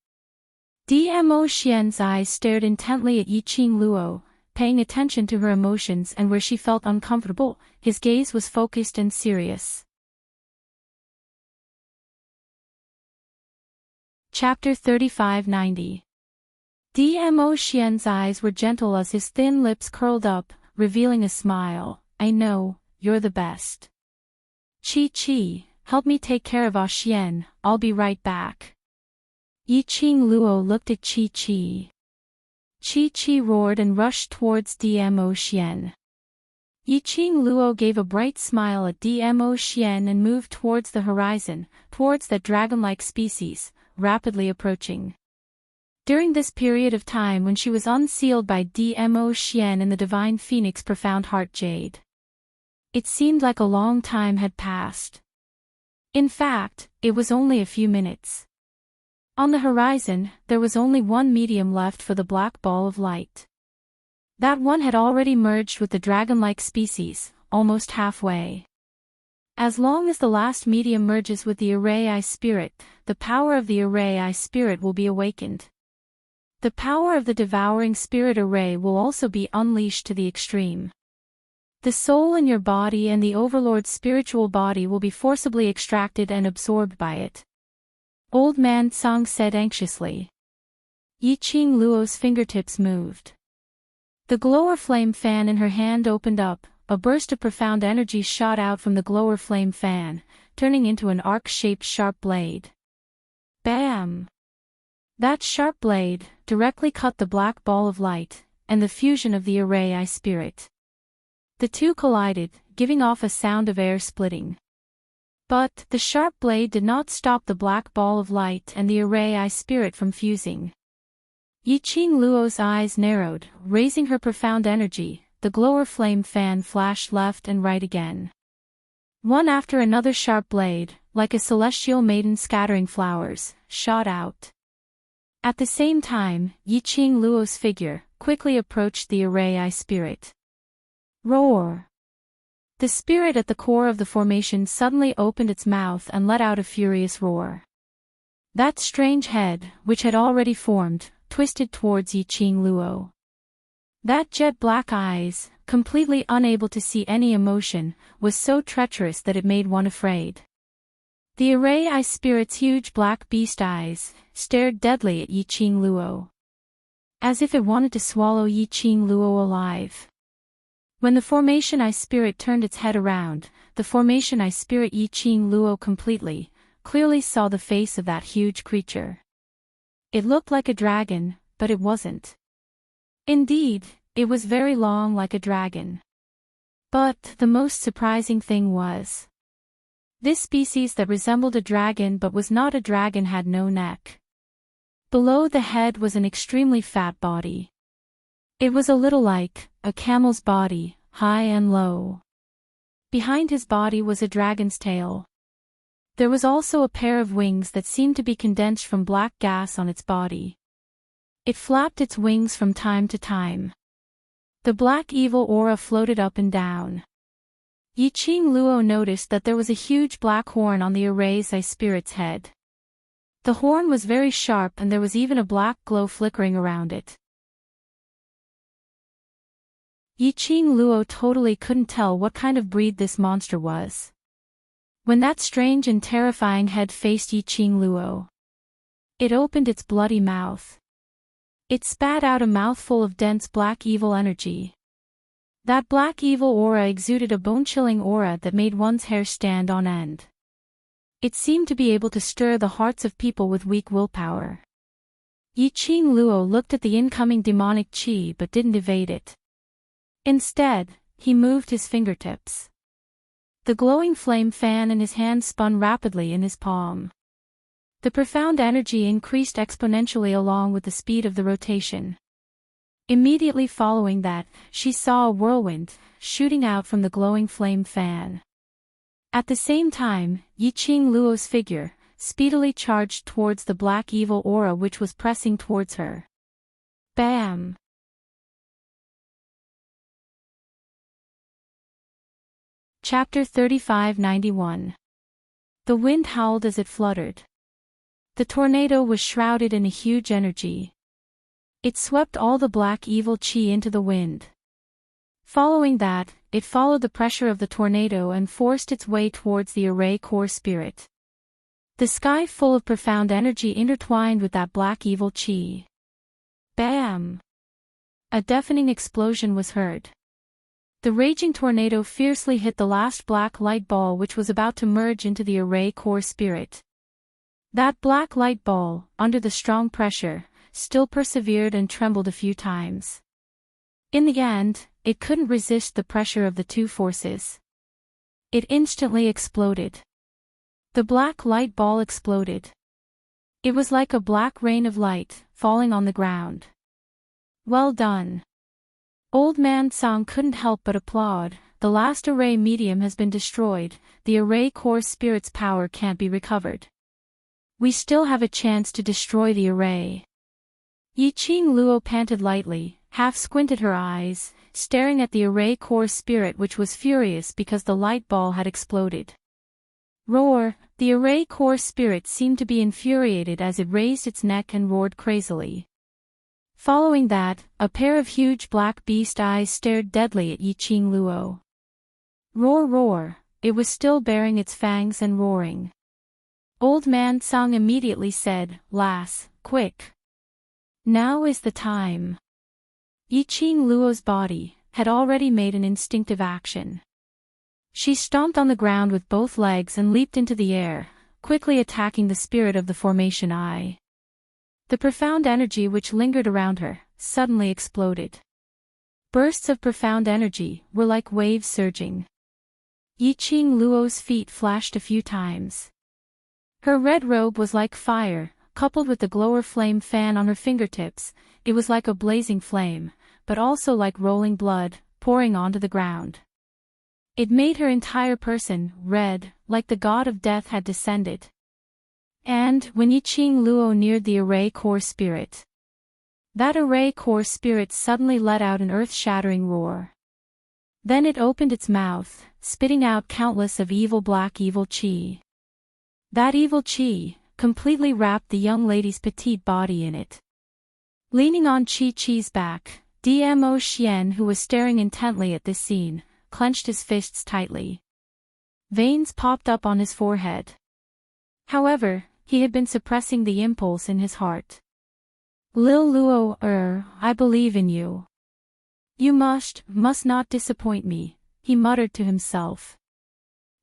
Speaker 1: Dmo Xian's eyes stared intently at Yiqing Luo, paying attention to her emotions and where she felt uncomfortable. His gaze was focused and serious. Chapter 3590. Dmo Xian's eyes were gentle as his thin lips curled up, revealing a smile. I know, you're the best. Chi, help me take care of Xian, I'll be right back. Yiqing Luo looked at Chi. Chi roared and rushed towards Dmo Xian. Yiqing Luo gave a bright smile at Dmo Xian and moved towards the horizon, towards that dragon-like species, rapidly approaching. During this period of time when she was unsealed by Dmo Xian and the divine phoenix profound heart jade, it seemed like a long time had passed. In fact, it was only a few minutes. On the horizon, there was only one medium left for the black ball of light. That one had already merged with the dragon-like species, almost halfway. As long as the last medium merges with the Array Eye Spirit, the power of the Array Eye Spirit will be awakened. The power of the devouring spirit array will also be unleashed to the extreme. The soul in your body and the overlord's spiritual body will be forcibly extracted and absorbed by it. Old Man Tsang said anxiously. Yiqing Luo's fingertips moved. The glower flame fan in her hand opened up, a burst of profound energy shot out from the glower flame fan, turning into an arc-shaped sharp blade. Bam! That sharp blade directly cut the black ball of light, and the fusion of the Array Eye Spirit. The two collided, giving off a sound of air splitting. But the sharp blade did not stop the black ball of light and the Array Eye Spirit from fusing. Yiqing Luo's eyes narrowed, raising her profound energy. The glower flame fan flashed left and right again. One after another sharp blade, like a celestial maiden scattering flowers, shot out. At the same time, Yiqing Luo's figure quickly approached the Array Eye Spirit. Roar! The spirit at the core of the formation suddenly opened its mouth and let out a furious roar. That strange head, which had already formed, twisted towards Yiqing Luo. That jet-black eyes, completely unable to see any emotion, was so treacherous that it made one afraid. The Array Eye Spirit's huge black beast eyes stared deadly at Yiqing Luo, as if it wanted to swallow Yiqing Luo alive. When the Formation Eye Spirit turned its head around, the Formation Eye Spirit Yiqing Luo clearly saw the face of that huge creature. It looked like a dragon, but it wasn't. Indeed, it was very long like a dragon. But the most surprising thing was, this species that resembled a dragon but was not a dragon had no neck. Below the head was an extremely fat body. It was a little like a camel's body, high and low. Behind his body was a dragon's tail. There was also a pair of wings that seemed to be condensed from black gas on its body. It flapped its wings from time to time. The black evil aura floated up and down. Yiqing Luo noticed that there was a huge black horn on the Array Eye Spirit's head. The horn was very sharp and there was even a black glow flickering around it. Yiqing Luo totally couldn't tell what kind of breed this monster was. When that strange and terrifying head faced Yiqing Luo, it opened its bloody mouth. It spat out a mouthful of dense black evil energy. That black evil aura exuded a bone-chilling aura that made one's hair stand on end. It seemed to be able to stir the hearts of people with weak willpower. Yiqing Luo looked at the incoming demonic qi but didn't evade it. Instead, he moved his fingertips. The glowing flame fan in his hand spun rapidly in his palm. The profound energy increased exponentially along with the speed of the rotation. Immediately following that, she saw a whirlwind shooting out from the glowing flame fan. At the same time, Yiqing Luo's figure speedily charged towards the black evil aura which was pressing towards her. Bam! Chapter 3591. The wind howled as it fluttered. The tornado was shrouded in a huge energy. It swept all the black evil chi into the wind. Following that, it followed the pressure of the tornado and forced its way towards the array core spirit. The sky full of profound energy intertwined with that black evil chi. Bam! A deafening explosion was heard. The raging tornado fiercely hit the last black light ball which was about to merge into the array core spirit. That black light ball, under the strong pressure, still persevered and trembled a few times. In the end, it couldn't resist the pressure of the two forces. It instantly exploded. The black light ball exploded. It was like a black rain of light, falling on the ground. Well done. Old Man Song couldn't help but applaud. The last array medium has been destroyed, the array core spirit's power can't be recovered. We still have a chance to destroy the array. Yiqing Luo panted lightly, half squinted her eyes, staring at the array core spirit which was furious because the light ball had exploded. Roar! The array core spirit seemed to be infuriated as it raised its neck and roared crazily. Following that, a pair of huge black beast eyes stared deadly at Yiqing Luo. Roar roar! It was still baring its fangs and roaring. Old Man Song immediately said, "Lass, quick! Now is the time." Yiqing Luo's body had already made an instinctive action. She stomped on the ground with both legs and leaped into the air, quickly attacking the spirit of the formation eye. The profound energy which lingered around her suddenly exploded. Bursts of profound energy were like waves surging. Yiqing Luo's feet flashed a few times. Her red robe was like fire, coupled with the glower flame fan on her fingertips. It was like a blazing flame, but also like rolling blood, pouring onto the ground. It made her entire person red, like the god of death had descended. And, when Yiqing Luo neared the array core spirit, that array core spirit suddenly let out an earth-shattering roar. Then it opened its mouth, spitting out countless of evil black evil chi. That evil chi completely wrapped the young lady's petite body in it. Leaning on Chi-Chi's back, Dmo Xian, who was staring intently at this scene, clenched his fists tightly. Veins popped up on his forehead. However, he had been suppressing the impulse in his heart. "Lil Luo, I believe in you. You must not disappoint me," he muttered to himself.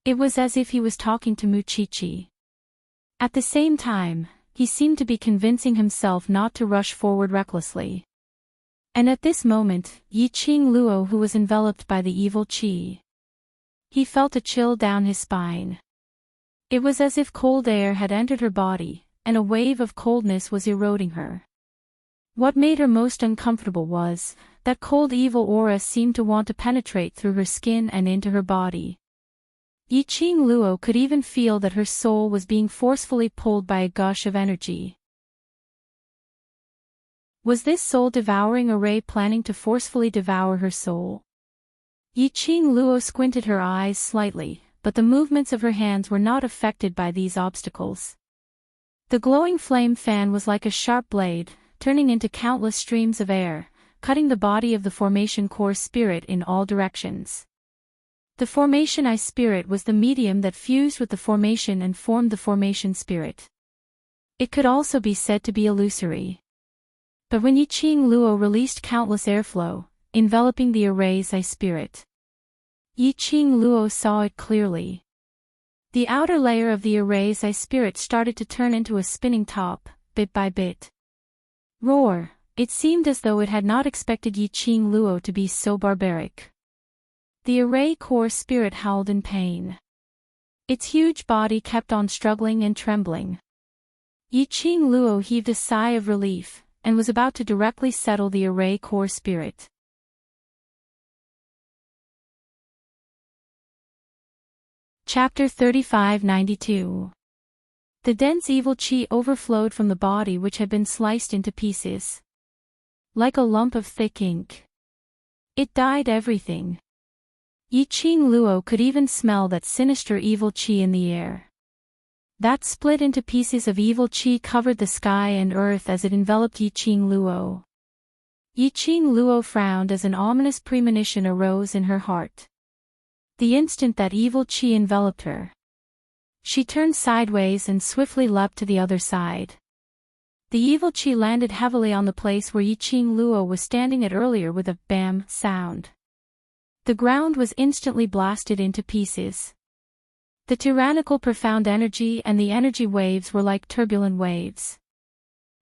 Speaker 1: It was as if he was talking to Mu Chi-Chi. At the same time, he seemed to be convincing himself not to rush forward recklessly. And at this moment, Yiqing Luo, who was enveloped by the evil chi, he felt a chill down his spine. It was as if cold air had entered her body, and a wave of coldness was eroding her. What made her most uncomfortable was that cold evil aura seemed to want to penetrate through her skin and into her body. Yiqing Luo could even feel that her soul was being forcefully pulled by a gush of energy. Was this soul-devouring array planning to forcefully devour her soul? Yiqing Luo squinted her eyes slightly, but the movements of her hands were not affected by these obstacles. The glowing flame fan was like a sharp blade, turning into countless streams of air, cutting the body of the formation core spirit in all directions. The formation eye spirit was the medium that fused with the formation and formed the formation spirit. It could also be said to be illusory. But when Yiqing Luo released countless airflow, enveloping the array's eye spirit, Yiqing Luo saw it clearly. The outer layer of the array's eye spirit started to turn into a spinning top, bit by bit. Roar! It seemed as though it had not expected Yiqing Luo to be so barbaric. The array core spirit howled in pain. Its huge body kept on struggling and trembling. Yiqing Luo heaved a sigh of relief, and was about to directly settle the array core spirit. Chapter 3592. The dense evil chi overflowed from the body which had been sliced into pieces. Like a lump of thick ink. It dyed everything. Yiqing Luo could even smell that sinister evil chi in the air. That split into pieces of evil qi covered the sky and earth as it enveloped Yiqing Luo. Yiqing Luo frowned as an ominous premonition arose in her heart. The instant that evil qi enveloped her, she turned sideways and swiftly leapt to the other side. The evil qi landed heavily on the place where Yiqing Luo was standing at earlier with a bam sound. The ground was instantly blasted into pieces. The tyrannical profound energy and the energy waves were like turbulent waves.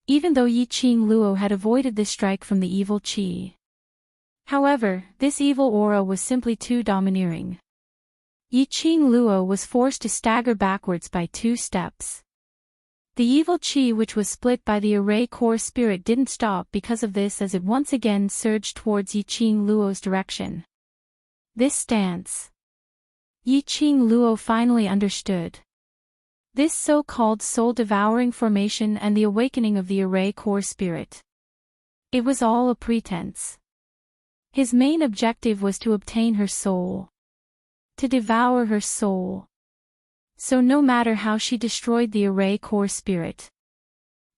Speaker 1: Even though Yiqing Luo had avoided this strike from the evil qi. However, this evil aura was simply too domineering. Yiqing Luo was forced to stagger backwards by 2 steps. The evil qi which was split by the array core spirit didn't stop because of this as it once again surged towards Yiqing Luo's direction. This stance. Yiqing Luo finally understood. This so-called soul-devouring formation and the awakening of the array core spirit. It was all a pretense. His main objective was to obtain her soul. To devour her soul. So no matter how she destroyed the array core spirit,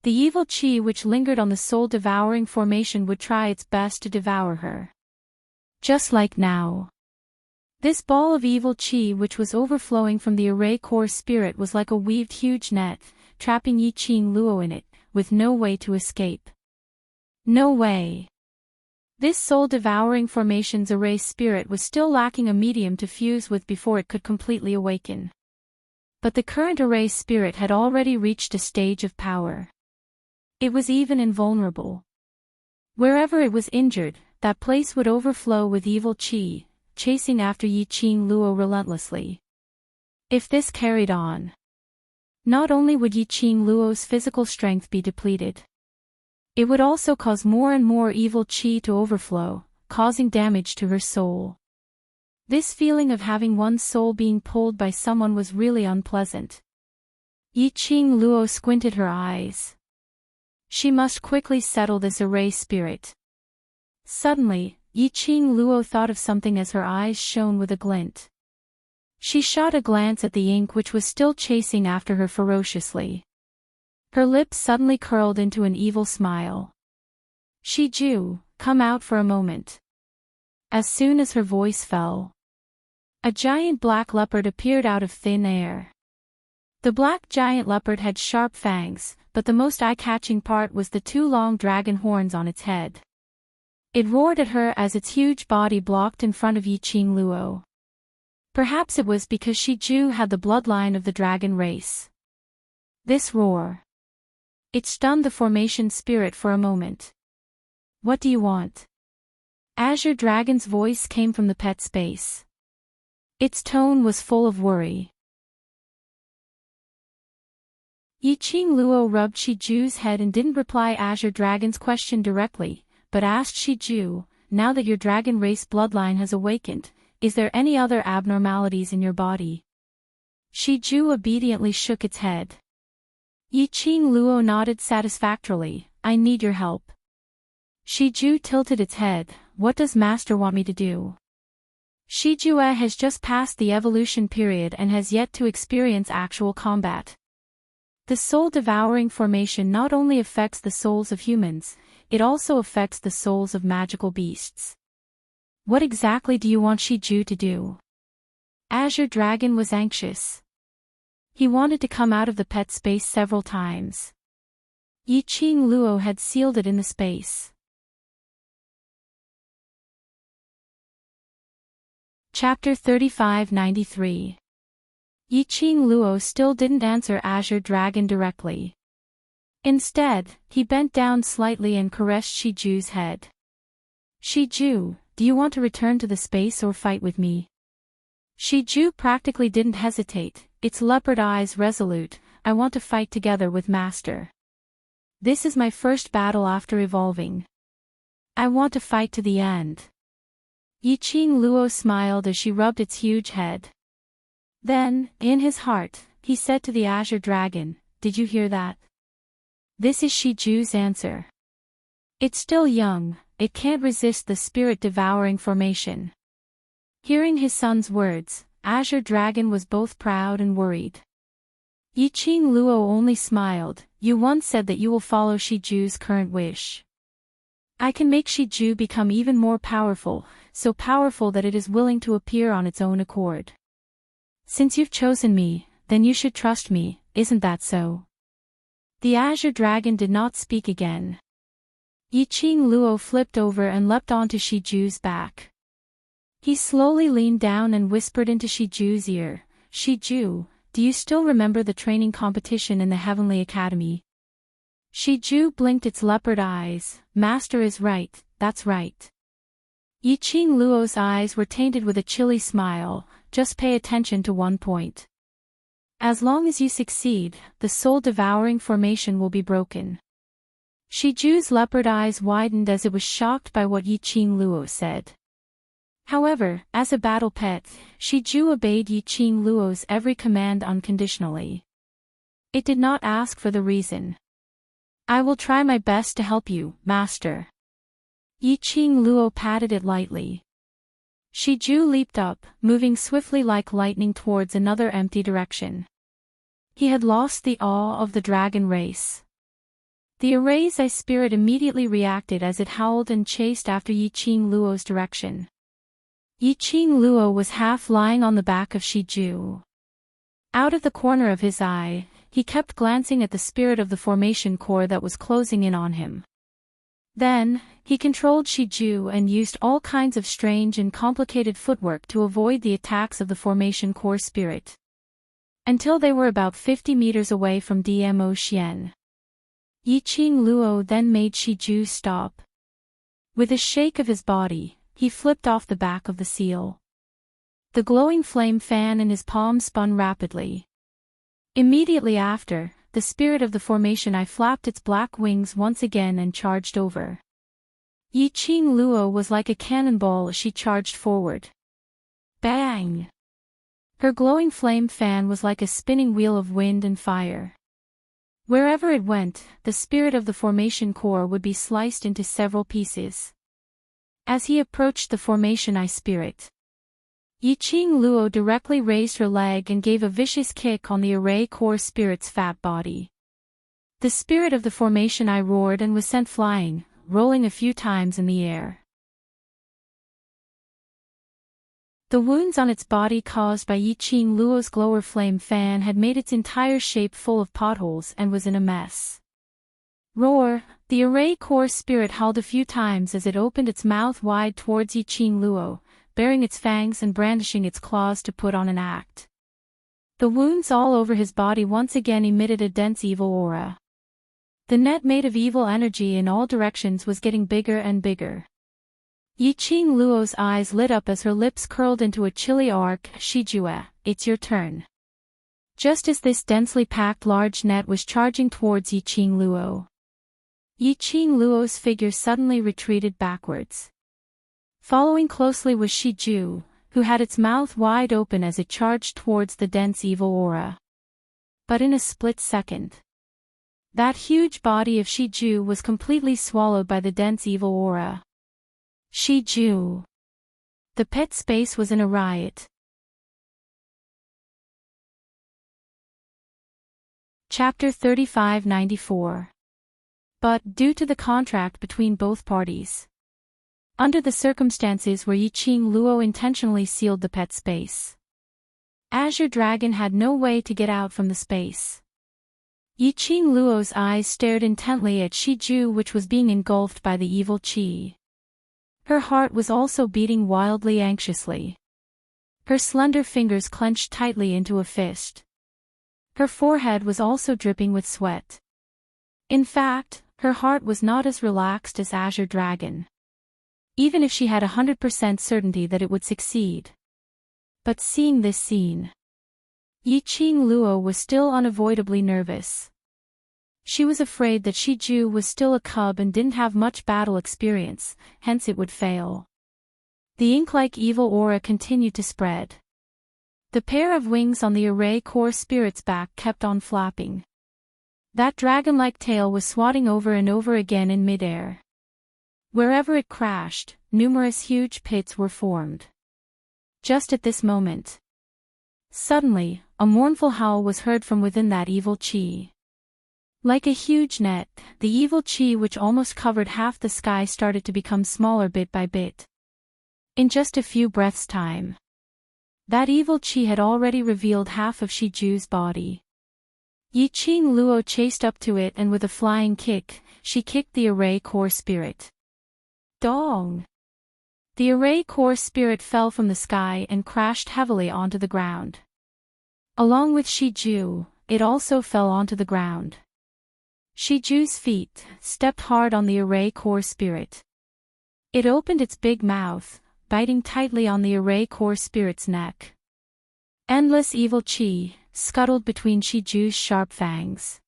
Speaker 1: the evil qi which lingered on the soul-devouring formation would try its best to devour her. Just like now. This ball of evil qi which was overflowing from the array core spirit was like a weaved huge net, trapping Yiqing Luo in it, with no way to escape. No way. This soul-devouring formation's array spirit was still lacking a medium to fuse with before it could completely awaken. But the current array spirit had already reached a stage of power. It was even invulnerable. Wherever it was injured, that place would overflow with evil qi, chasing after Yiqing Luo relentlessly. If this carried on, not only would Yiqing Luo's physical strength be depleted, it would also cause more and more evil qi to overflow, causing damage to her soul. This feeling of having one's soul being pulled by someone was really unpleasant. Yiqing Luo squinted her eyes. She must quickly settle this array spirit. Suddenly, Yiqing Luo thought of something as her eyes shone with a glint. She shot a glance at the ink which was still chasing after her ferociously. Her lips suddenly curled into an evil smile. Shiju, come out for a moment. As soon as her voice fell, a giant black leopard appeared out of thin air. The black giant leopard had sharp fangs, but the most eye-catching part was the 2 long dragon horns on its head. It roared at her as its huge body blocked in front of Yiqing Luo. Perhaps it was because Shiju had the bloodline of the dragon race. This roar. It stunned the formation spirit for a moment. What do you want? Azure Dragon's voice came from the pet space. Its tone was full of worry. Yiqing Luo rubbed Shiju's head and didn't reply Azure Dragon's question directly, but asked Shiju, now that your dragon race bloodline has awakened, is there any other abnormalities in your body? Shiju obediently shook its head. Yiqing Luo nodded satisfactorily, I need your help. Shiju tilted its head, what does Master want me to do? Shijue has just passed the evolution period and has yet to experience actual combat. The soul-devouring formation not only affects the souls of humans, it also affects the souls of magical beasts. What exactly do you want Shiju to do? Azure Dragon was anxious. He wanted to come out of the pet space several times. Yiqing Luo had sealed it in the space. Chapter 3593. Yiqing Luo still didn't answer Azure Dragon directly. Instead, he bent down slightly and caressed Shiju's head. Shiju, do you want to return to the space or fight with me? Shiju practically didn't hesitate, its leopard eyes resolute, I want to fight together with Master. This is my first battle after evolving. I want to fight to the end. Yiqing Luo smiled as she rubbed its huge head. Then, in his heart, he said to the Azure Dragon, did you hear that? This is Shiju's answer. It's still young, it can't resist the spirit-devouring formation. Hearing his son's words, Azure Dragon was both proud and worried. Yiqing Luo only smiled. You once said that you will follow Shiju's current wish. I can make Shiju become even more powerful, so powerful that it is willing to appear on its own accord. Since you've chosen me, then you should trust me, isn't that so? The azure dragon did not speak again. Yiqing Luo flipped over and leapt onto Shiju's back. He slowly leaned down and whispered into Shiju's ear, Shiju, do you still remember the training competition in the Heavenly Academy? Shiju blinked its leopard eyes. Master is right, that's right. Yiqing Luo's eyes were tainted with a chilly smile. Just pay attention to one point. As long as you succeed, the soul-devouring formation will be broken. Shiju's leopard eyes widened as it was shocked by what Yiqing Luo said. However, as a battle pet, Shiju obeyed Yiqing Luo's every command unconditionally. It did not ask for the reason. I will try my best to help you, master. Yiqing Luo patted it lightly. Shiju leaped up, moving swiftly like lightning towards another empty direction. He had lost the awe of the dragon race. The Array's ice spirit immediately reacted as it howled and chased after Yiqing Luo's direction. Yiqing Luo was half lying on the back of Shiju. Out of the corner of his eye, he kept glancing at the spirit of the formation core that was closing in on him. Then, he controlled Shiju and used all kinds of strange and complicated footwork to avoid the attacks of the formation core spirit. Until they were about 50 meters away from Dmo Xian. Yiqing Luo then made Shiju stop. With a shake of his body, he flipped off the back of the seal. The glowing flame fan in his palm spun rapidly. Immediately after, the spirit of the formation eye flapped its black wings once again and charged over. Yiqing Luo was like a cannonball as she charged forward. Bang! Her glowing flame fan was like a spinning wheel of wind and fire. Wherever it went, the spirit of the formation core would be sliced into several pieces. As he approached the formation eye spirit, Yiqing Luo directly raised her leg and gave a vicious kick on the array core spirit's fat body. The spirit of the formation eye roared and was sent flying, rolling a few times in the air. The wounds on its body caused by Yiqing Luo's glower flame fan had made its entire shape full of potholes and was in a mess. Roar! The array core spirit howled a few times as it opened its mouth wide towards Yiqing Luo, baring its fangs and brandishing its claws to put on an act. The wounds all over his body once again emitted a dense evil aura. The net made of evil energy in all directions was getting bigger and bigger. Yiqing Luo's eyes lit up as her lips curled into a chilly arc. Shijue, it's your turn. Just as this densely packed large net was charging towards Yiqing Luo, Yiqing Luo's figure suddenly retreated backwards. Following closely was Shiju, who had its mouth wide open as it charged towards the dense evil aura. But in a split second, that huge body of Shiju was completely swallowed by the dense evil aura. Shiju! The pet space was in a riot. Chapter 3594. But, due to the contract between both parties, under the circumstances where Yiqing Luo intentionally sealed the pet space, Azure Dragon had no way to get out from the space. Yiqing Luo's eyes stared intently at Shiju, which was being engulfed by the evil qi. Her heart was also beating wildly anxiously. Her slender fingers clenched tightly into a fist. Her forehead was also dripping with sweat. In fact, her heart was not as relaxed as Azure Dragon, even if she had 100% certainty that it would succeed. But seeing this scene, Yiqing Luo was still unavoidably nervous. She was afraid that Shiju was still a cub and didn't have much battle experience, hence it would fail. The ink-like evil aura continued to spread. The pair of wings on the array core spirit's back kept on flapping. That dragon-like tail was swatting over and over again in midair. Wherever it crashed, numerous huge pits were formed. Just at this moment, suddenly, a mournful howl was heard from within that evil chi. Like a huge net, the evil chi which almost covered half the sky started to become smaller bit by bit. In just a few breaths' time, that evil chi had already revealed half of Shiju's body. Yiqing Luo chased up to it and with a flying kick, she kicked the array core spirit. Dong! The array core spirit fell from the sky and crashed heavily onto the ground. Along with Shiju, it also fell onto the ground. Shiju's feet stepped hard on the array core spirit. It opened its big mouth, biting tightly on the array core spirit's neck. Endless evil chi scuttled between Shiju's sharp fangs.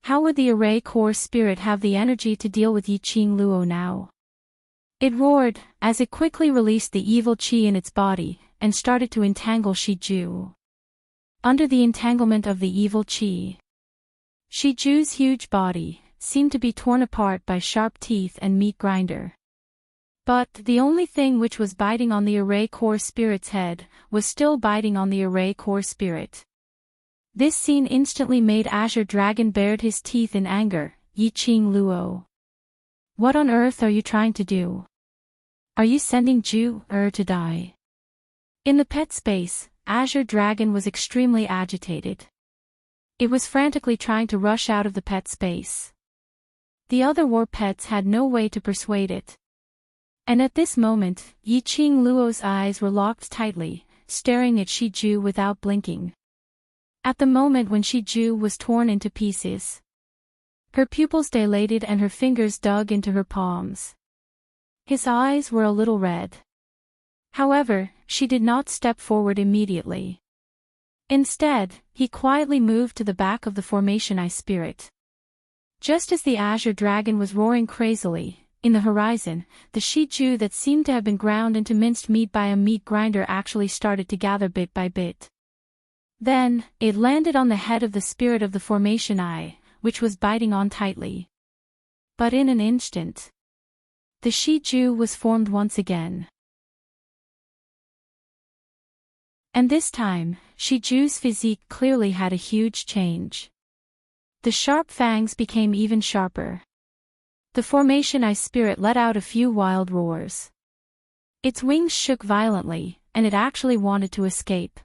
Speaker 1: How would the array core spirit have the energy to deal with Yiqing Luo now? It roared, as it quickly released the evil chi in its body, and started to entangle Shiju. Under the entanglement of the evil chi, Shiju's huge body seemed to be torn apart by sharp teeth and meat grinder. But the only thing which was biting on the array core spirit's head was still biting on the array core spirit. This scene instantly made Azure Dragon bared his teeth in anger. Yiqing Luo, what on earth are you trying to do? Are you sending Ju to die? In the pet space, Azure Dragon was extremely agitated. It was frantically trying to rush out of the pet space. The other war pets had no way to persuade it. And at this moment, Yiqing Luo's eyes were locked tightly, staring at Shiju without blinking. At the moment when Shiju was torn into pieces, her pupils dilated and her fingers dug into her palms. His eyes were a little red. However, she did not step forward immediately. Instead, he quietly moved to the back of the formation eye spirit. Just as the Azure Dragon was roaring crazily, in the horizon, the Shiju that seemed to have been ground into minced meat by a meat grinder actually started to gather bit by bit. Then, it landed on the head of the spirit of the formation eye, which was biting on tightly. But in an instant, the Shiju was formed once again. And this time, Shiju's physique clearly had a huge change. The sharp fangs became even sharper. The formation eye spirit let out a few wild roars. Its wings shook violently, and it actually wanted to escape.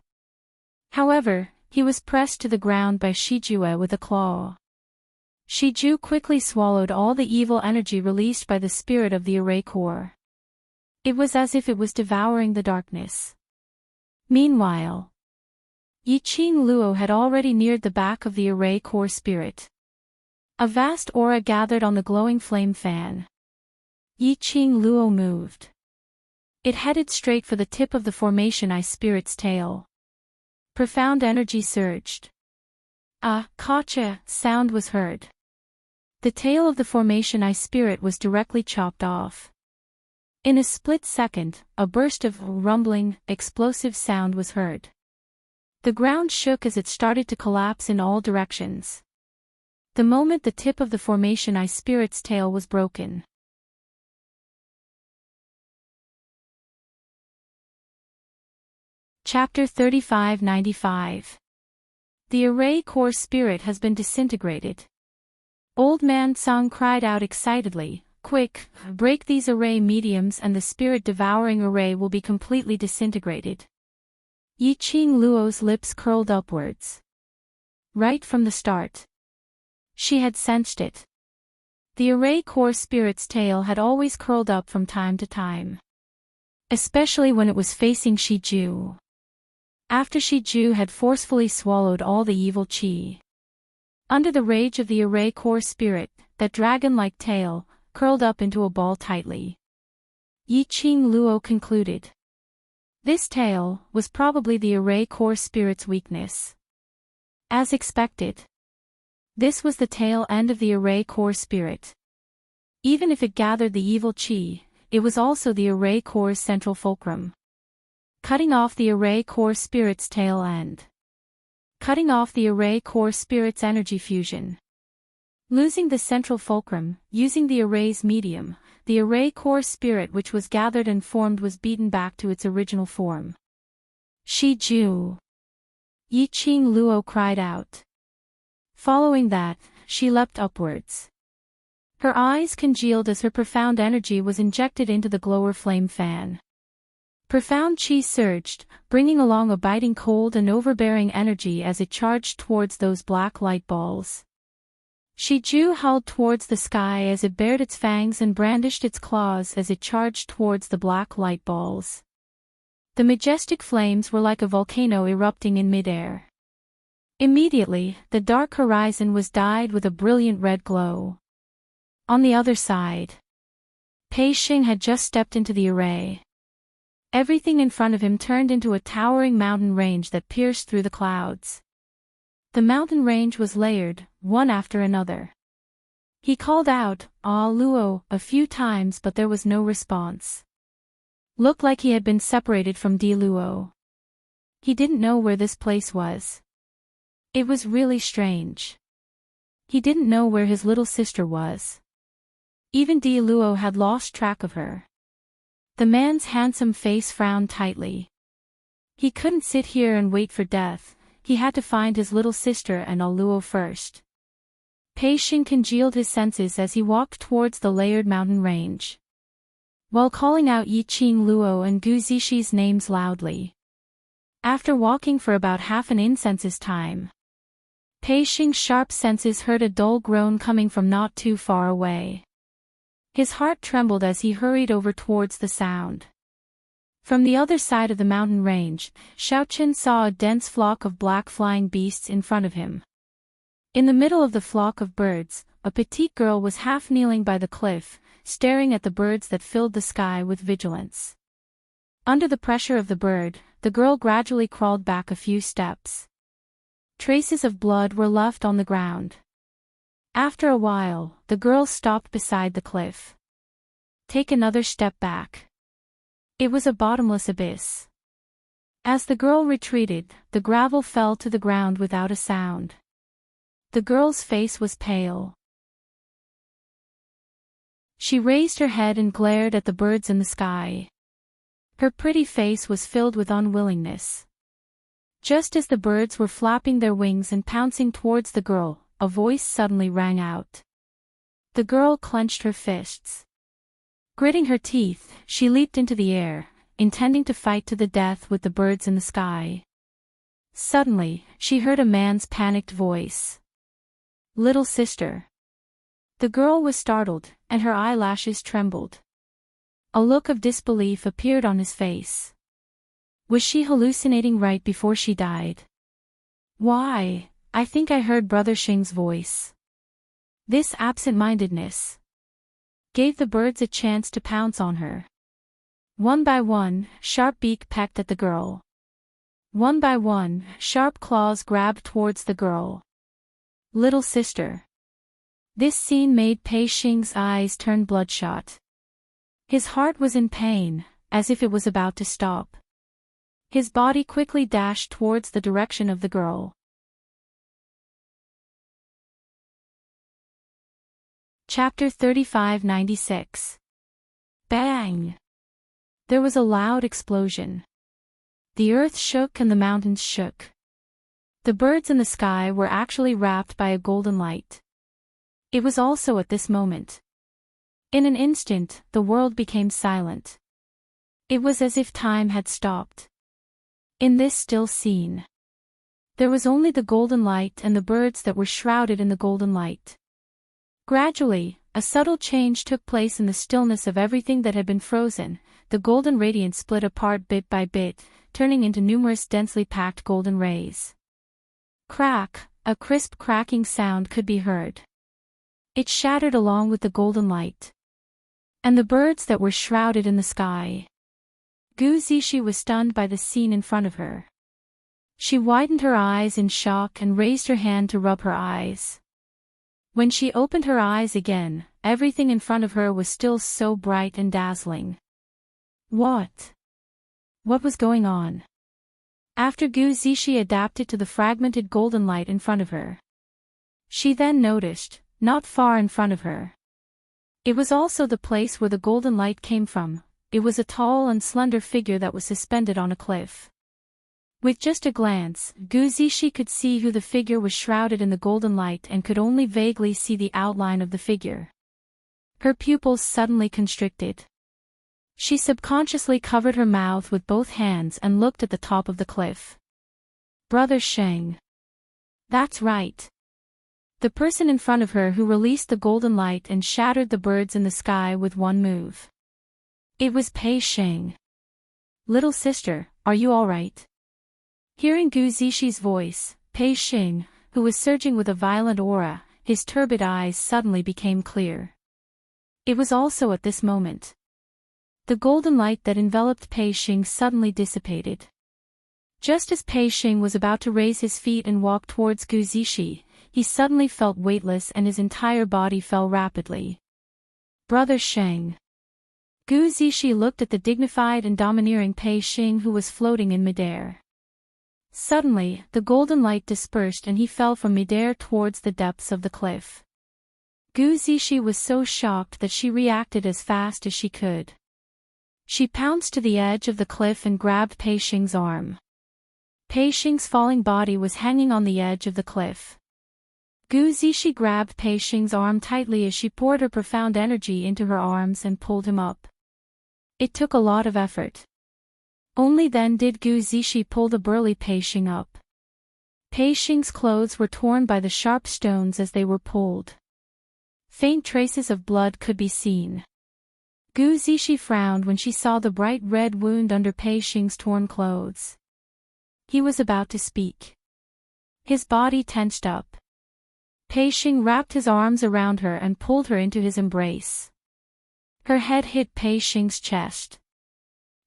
Speaker 1: However, he was pressed to the ground by Shiju with a claw. Shiju quickly swallowed all the evil energy released by the spirit of the array core. It was as if it was devouring the darkness. Meanwhile, Yiqing Luo had already neared the back of the array core spirit. A vast aura gathered on the glowing flame fan. Yiqing Luo moved. It headed straight for the tip of the formation eye spirit's tail. Profound energy surged. A "kacha" sound was heard. The tail of the formation eye spirit was directly chopped off. In a split second, a burst of rumbling, explosive sound was heard. The ground shook as it started to collapse in all directions. The moment the tip of the formation eye spirit's tail was broken. Chapter 3595. The array core spirit has been disintegrated. Old Man Tsang cried out excitedly, "Quick, break these array mediums and the spirit-devouring array will be completely disintegrated." Yiqing Luo's lips curled upwards. Right from the start, she had sensed it. The array core spirit's tail had always curled up from time to time. Especially when it was facing Shiju. After Shiju had forcefully swallowed all the evil chi. Under the rage of the array core spirit, that dragon-like tail curled up into a ball tightly. Yiqing Luo concluded. This tail was probably the array core spirit's weakness. As expected, this was the tail end of the array core spirit. Even if it gathered the evil chi, it was also the array core's central fulcrum. Cutting off the array core spirit's tail end. Cutting off the array core spirit's energy fusion. Losing the central fulcrum, using the array's medium, the array core spirit which was gathered and formed was beaten back to its original form. Shiju. Yi Qing Luo cried out. Following that, she leapt upwards. Her eyes congealed as her profound energy was injected into the glower flame fan. Profound chi surged, bringing along a biting cold and overbearing energy as it charged towards those black light balls. Shiju howled towards the sky as it bared its fangs and brandished its claws as it charged towards the black light balls. The majestic flames were like a volcano erupting in midair. Immediately, the dark horizon was dyed with a brilliant red glow. On the other side, Pei Xing had just stepped into the array. Everything in front of him turned into a towering mountain range that pierced through the clouds. The mountain range was layered, one after another. He called out, "Ah Luo," a few times but there was no response. Looked like he had been separated from Di Luo. He didn't know where this place was. It was really strange. He didn't know where his little sister was. Even Di Luo had lost track of her. The man's handsome face frowned tightly. He couldn't sit here and wait for death, he had to find his little sister and Ah Luo first. Pei Xing congealed his senses as he walked towards the layered mountain range, while calling out Yi Qing Luo and Gu Zixi names loudly. After walking for about half an incense's time, Pei Xing's sharp senses heard a dull groan coming from not too far away. His heart trembled as he hurried over towards the sound. From the other side of the mountain range, Xiaochen saw a dense flock of black flying beasts in front of him. In the middle of the flock of birds, a petite girl was half kneeling by the cliff, staring at the birds that filled the sky with vigilance. Under the pressure of the bird, the girl gradually crawled back a few steps. Traces of blood were left on the ground. After a while, the girl stopped beside the cliff. Take another step back. It was a bottomless abyss. As the girl retreated, the gravel fell to the ground without a sound. The girl's face was pale. She raised her head and glared at the birds in the sky. Her pretty face was filled with unwillingness. Just as the birds were flapping their wings and pouncing towards the girl, a voice suddenly rang out. The girl clenched her fists. Gritting her teeth, she leaped into the air, intending to fight to the death with the birds in the sky. Suddenly, she heard a man's panicked voice. "Little sister." The girl was startled, and her eyelashes trembled. A look of disbelief appeared on his face. Was she hallucinating right before she died? "Why, I think I heard Brother Xing's voice." This absent-mindedness gave the birds a chance to pounce on her. One by one, sharp beak pecked at the girl. One by one, sharp claws grabbed towards the girl. Little sister. This scene made Pei Xing's eyes turn bloodshot. His heart was in pain, as if it was about to stop. His body quickly dashed towards the direction of the girl. Chapter 3596. Bang! There was a loud explosion. The earth shook and the mountains shook. The birds in the sky were actually wrapped by a golden light. It was also at this moment. In an instant, the world became silent. It was as if time had stopped. In this still scene, there was only the golden light and the birds that were shrouded in the golden light. Gradually, a subtle change took place in the stillness of everything that had been frozen. The golden radiance split apart bit by bit, turning into numerous densely packed golden rays. Crack, a crisp cracking sound could be heard. It shattered along with the golden light. And the birds that were shrouded in the sky. Gu Zixi was stunned by the scene in front of her. She widened her eyes in shock and raised her hand to rub her eyes. When she opened her eyes again, everything in front of her was still so bright and dazzling. What was going on? After Gu Zixi adapted to the fragmented golden light in front of her, she then noticed, not far in front of her. It was also the place where the golden light came from. It was a tall and slender figure that was suspended on a cliff. With just a glance, Gu Zishi could see who the figure was shrouded in the golden light and could only vaguely see the outline of the figure. Her pupils suddenly constricted. She subconsciously covered her mouth with both hands and looked at the top of the cliff. Brother Sheng. That's right. The person in front of her who released the golden light and shattered the birds in the sky with one move. It was Pei Sheng. Little sister, are you all right? Hearing Gu Zishi's voice, Pei Sheng, who was surging with a violent aura, his turbid eyes suddenly became clear. It was also at this moment. The golden light that enveloped Pei Sheng suddenly dissipated. Just as Pei Sheng was about to raise his feet and walk towards Gu Zishi, he suddenly felt weightless and his entire body fell rapidly. Brother Sheng. Gu Zishi looked at the dignified and domineering Pei Sheng who was floating in midair. Suddenly, the golden light dispersed and he fell from midair towards the depths of the cliff. Gu Zishi was so shocked that she reacted as fast as she could. She pounced to the edge of the cliff and grabbed Pei Sheng's arm. Pei Sheng's falling body was hanging on the edge of the cliff. Gu Zishi grabbed Pei Sheng's arm tightly as she poured her profound energy into her arms and pulled him up. It took a lot of effort. Only then did Gu Zishi pull the burly Pei Sheng up. Pei Sheng's clothes were torn by the sharp stones as they were pulled. Faint traces of blood could be seen. Gu Zishi frowned when she saw the bright red wound under Pei Sheng's torn clothes. He was about to speak. His body tensed up. Pei Sheng wrapped his arms around her and pulled her into his embrace. Her head hit Pei Sheng's chest.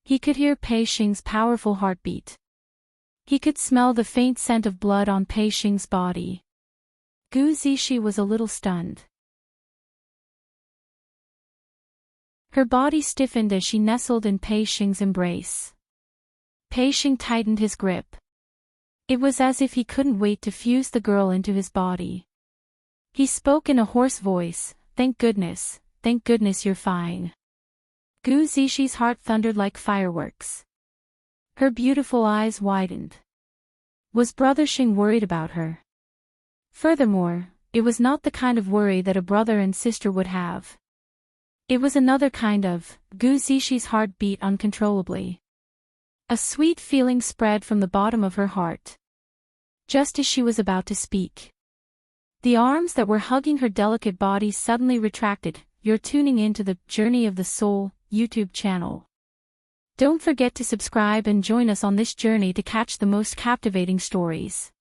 Speaker 1: He could hear Pei Sheng's powerful heartbeat. He could smell the faint scent of blood on Pei Sheng's body. Gu Zishi was a little stunned. Her body stiffened as she nestled in Pei Sheng's embrace. Pei Sheng tightened his grip. It was as if he couldn't wait to fuse the girl into his body. He spoke in a hoarse voice, thank goodness you're fine. Gu Zishi's heart thundered like fireworks. Her beautiful eyes widened. Was Brother Sheng worried about her? Furthermore, it was not the kind of worry that a brother and sister would have. It was another kind of. Gu Zishi's heart beat uncontrollably. A sweet feeling spread from the bottom of her heart. Just as she was about to speak, the arms that were hugging her delicate body suddenly retracted. You're tuning in to the Journey of the Soul YouTube channel. Don't forget to subscribe and join us on this journey to catch the most captivating stories.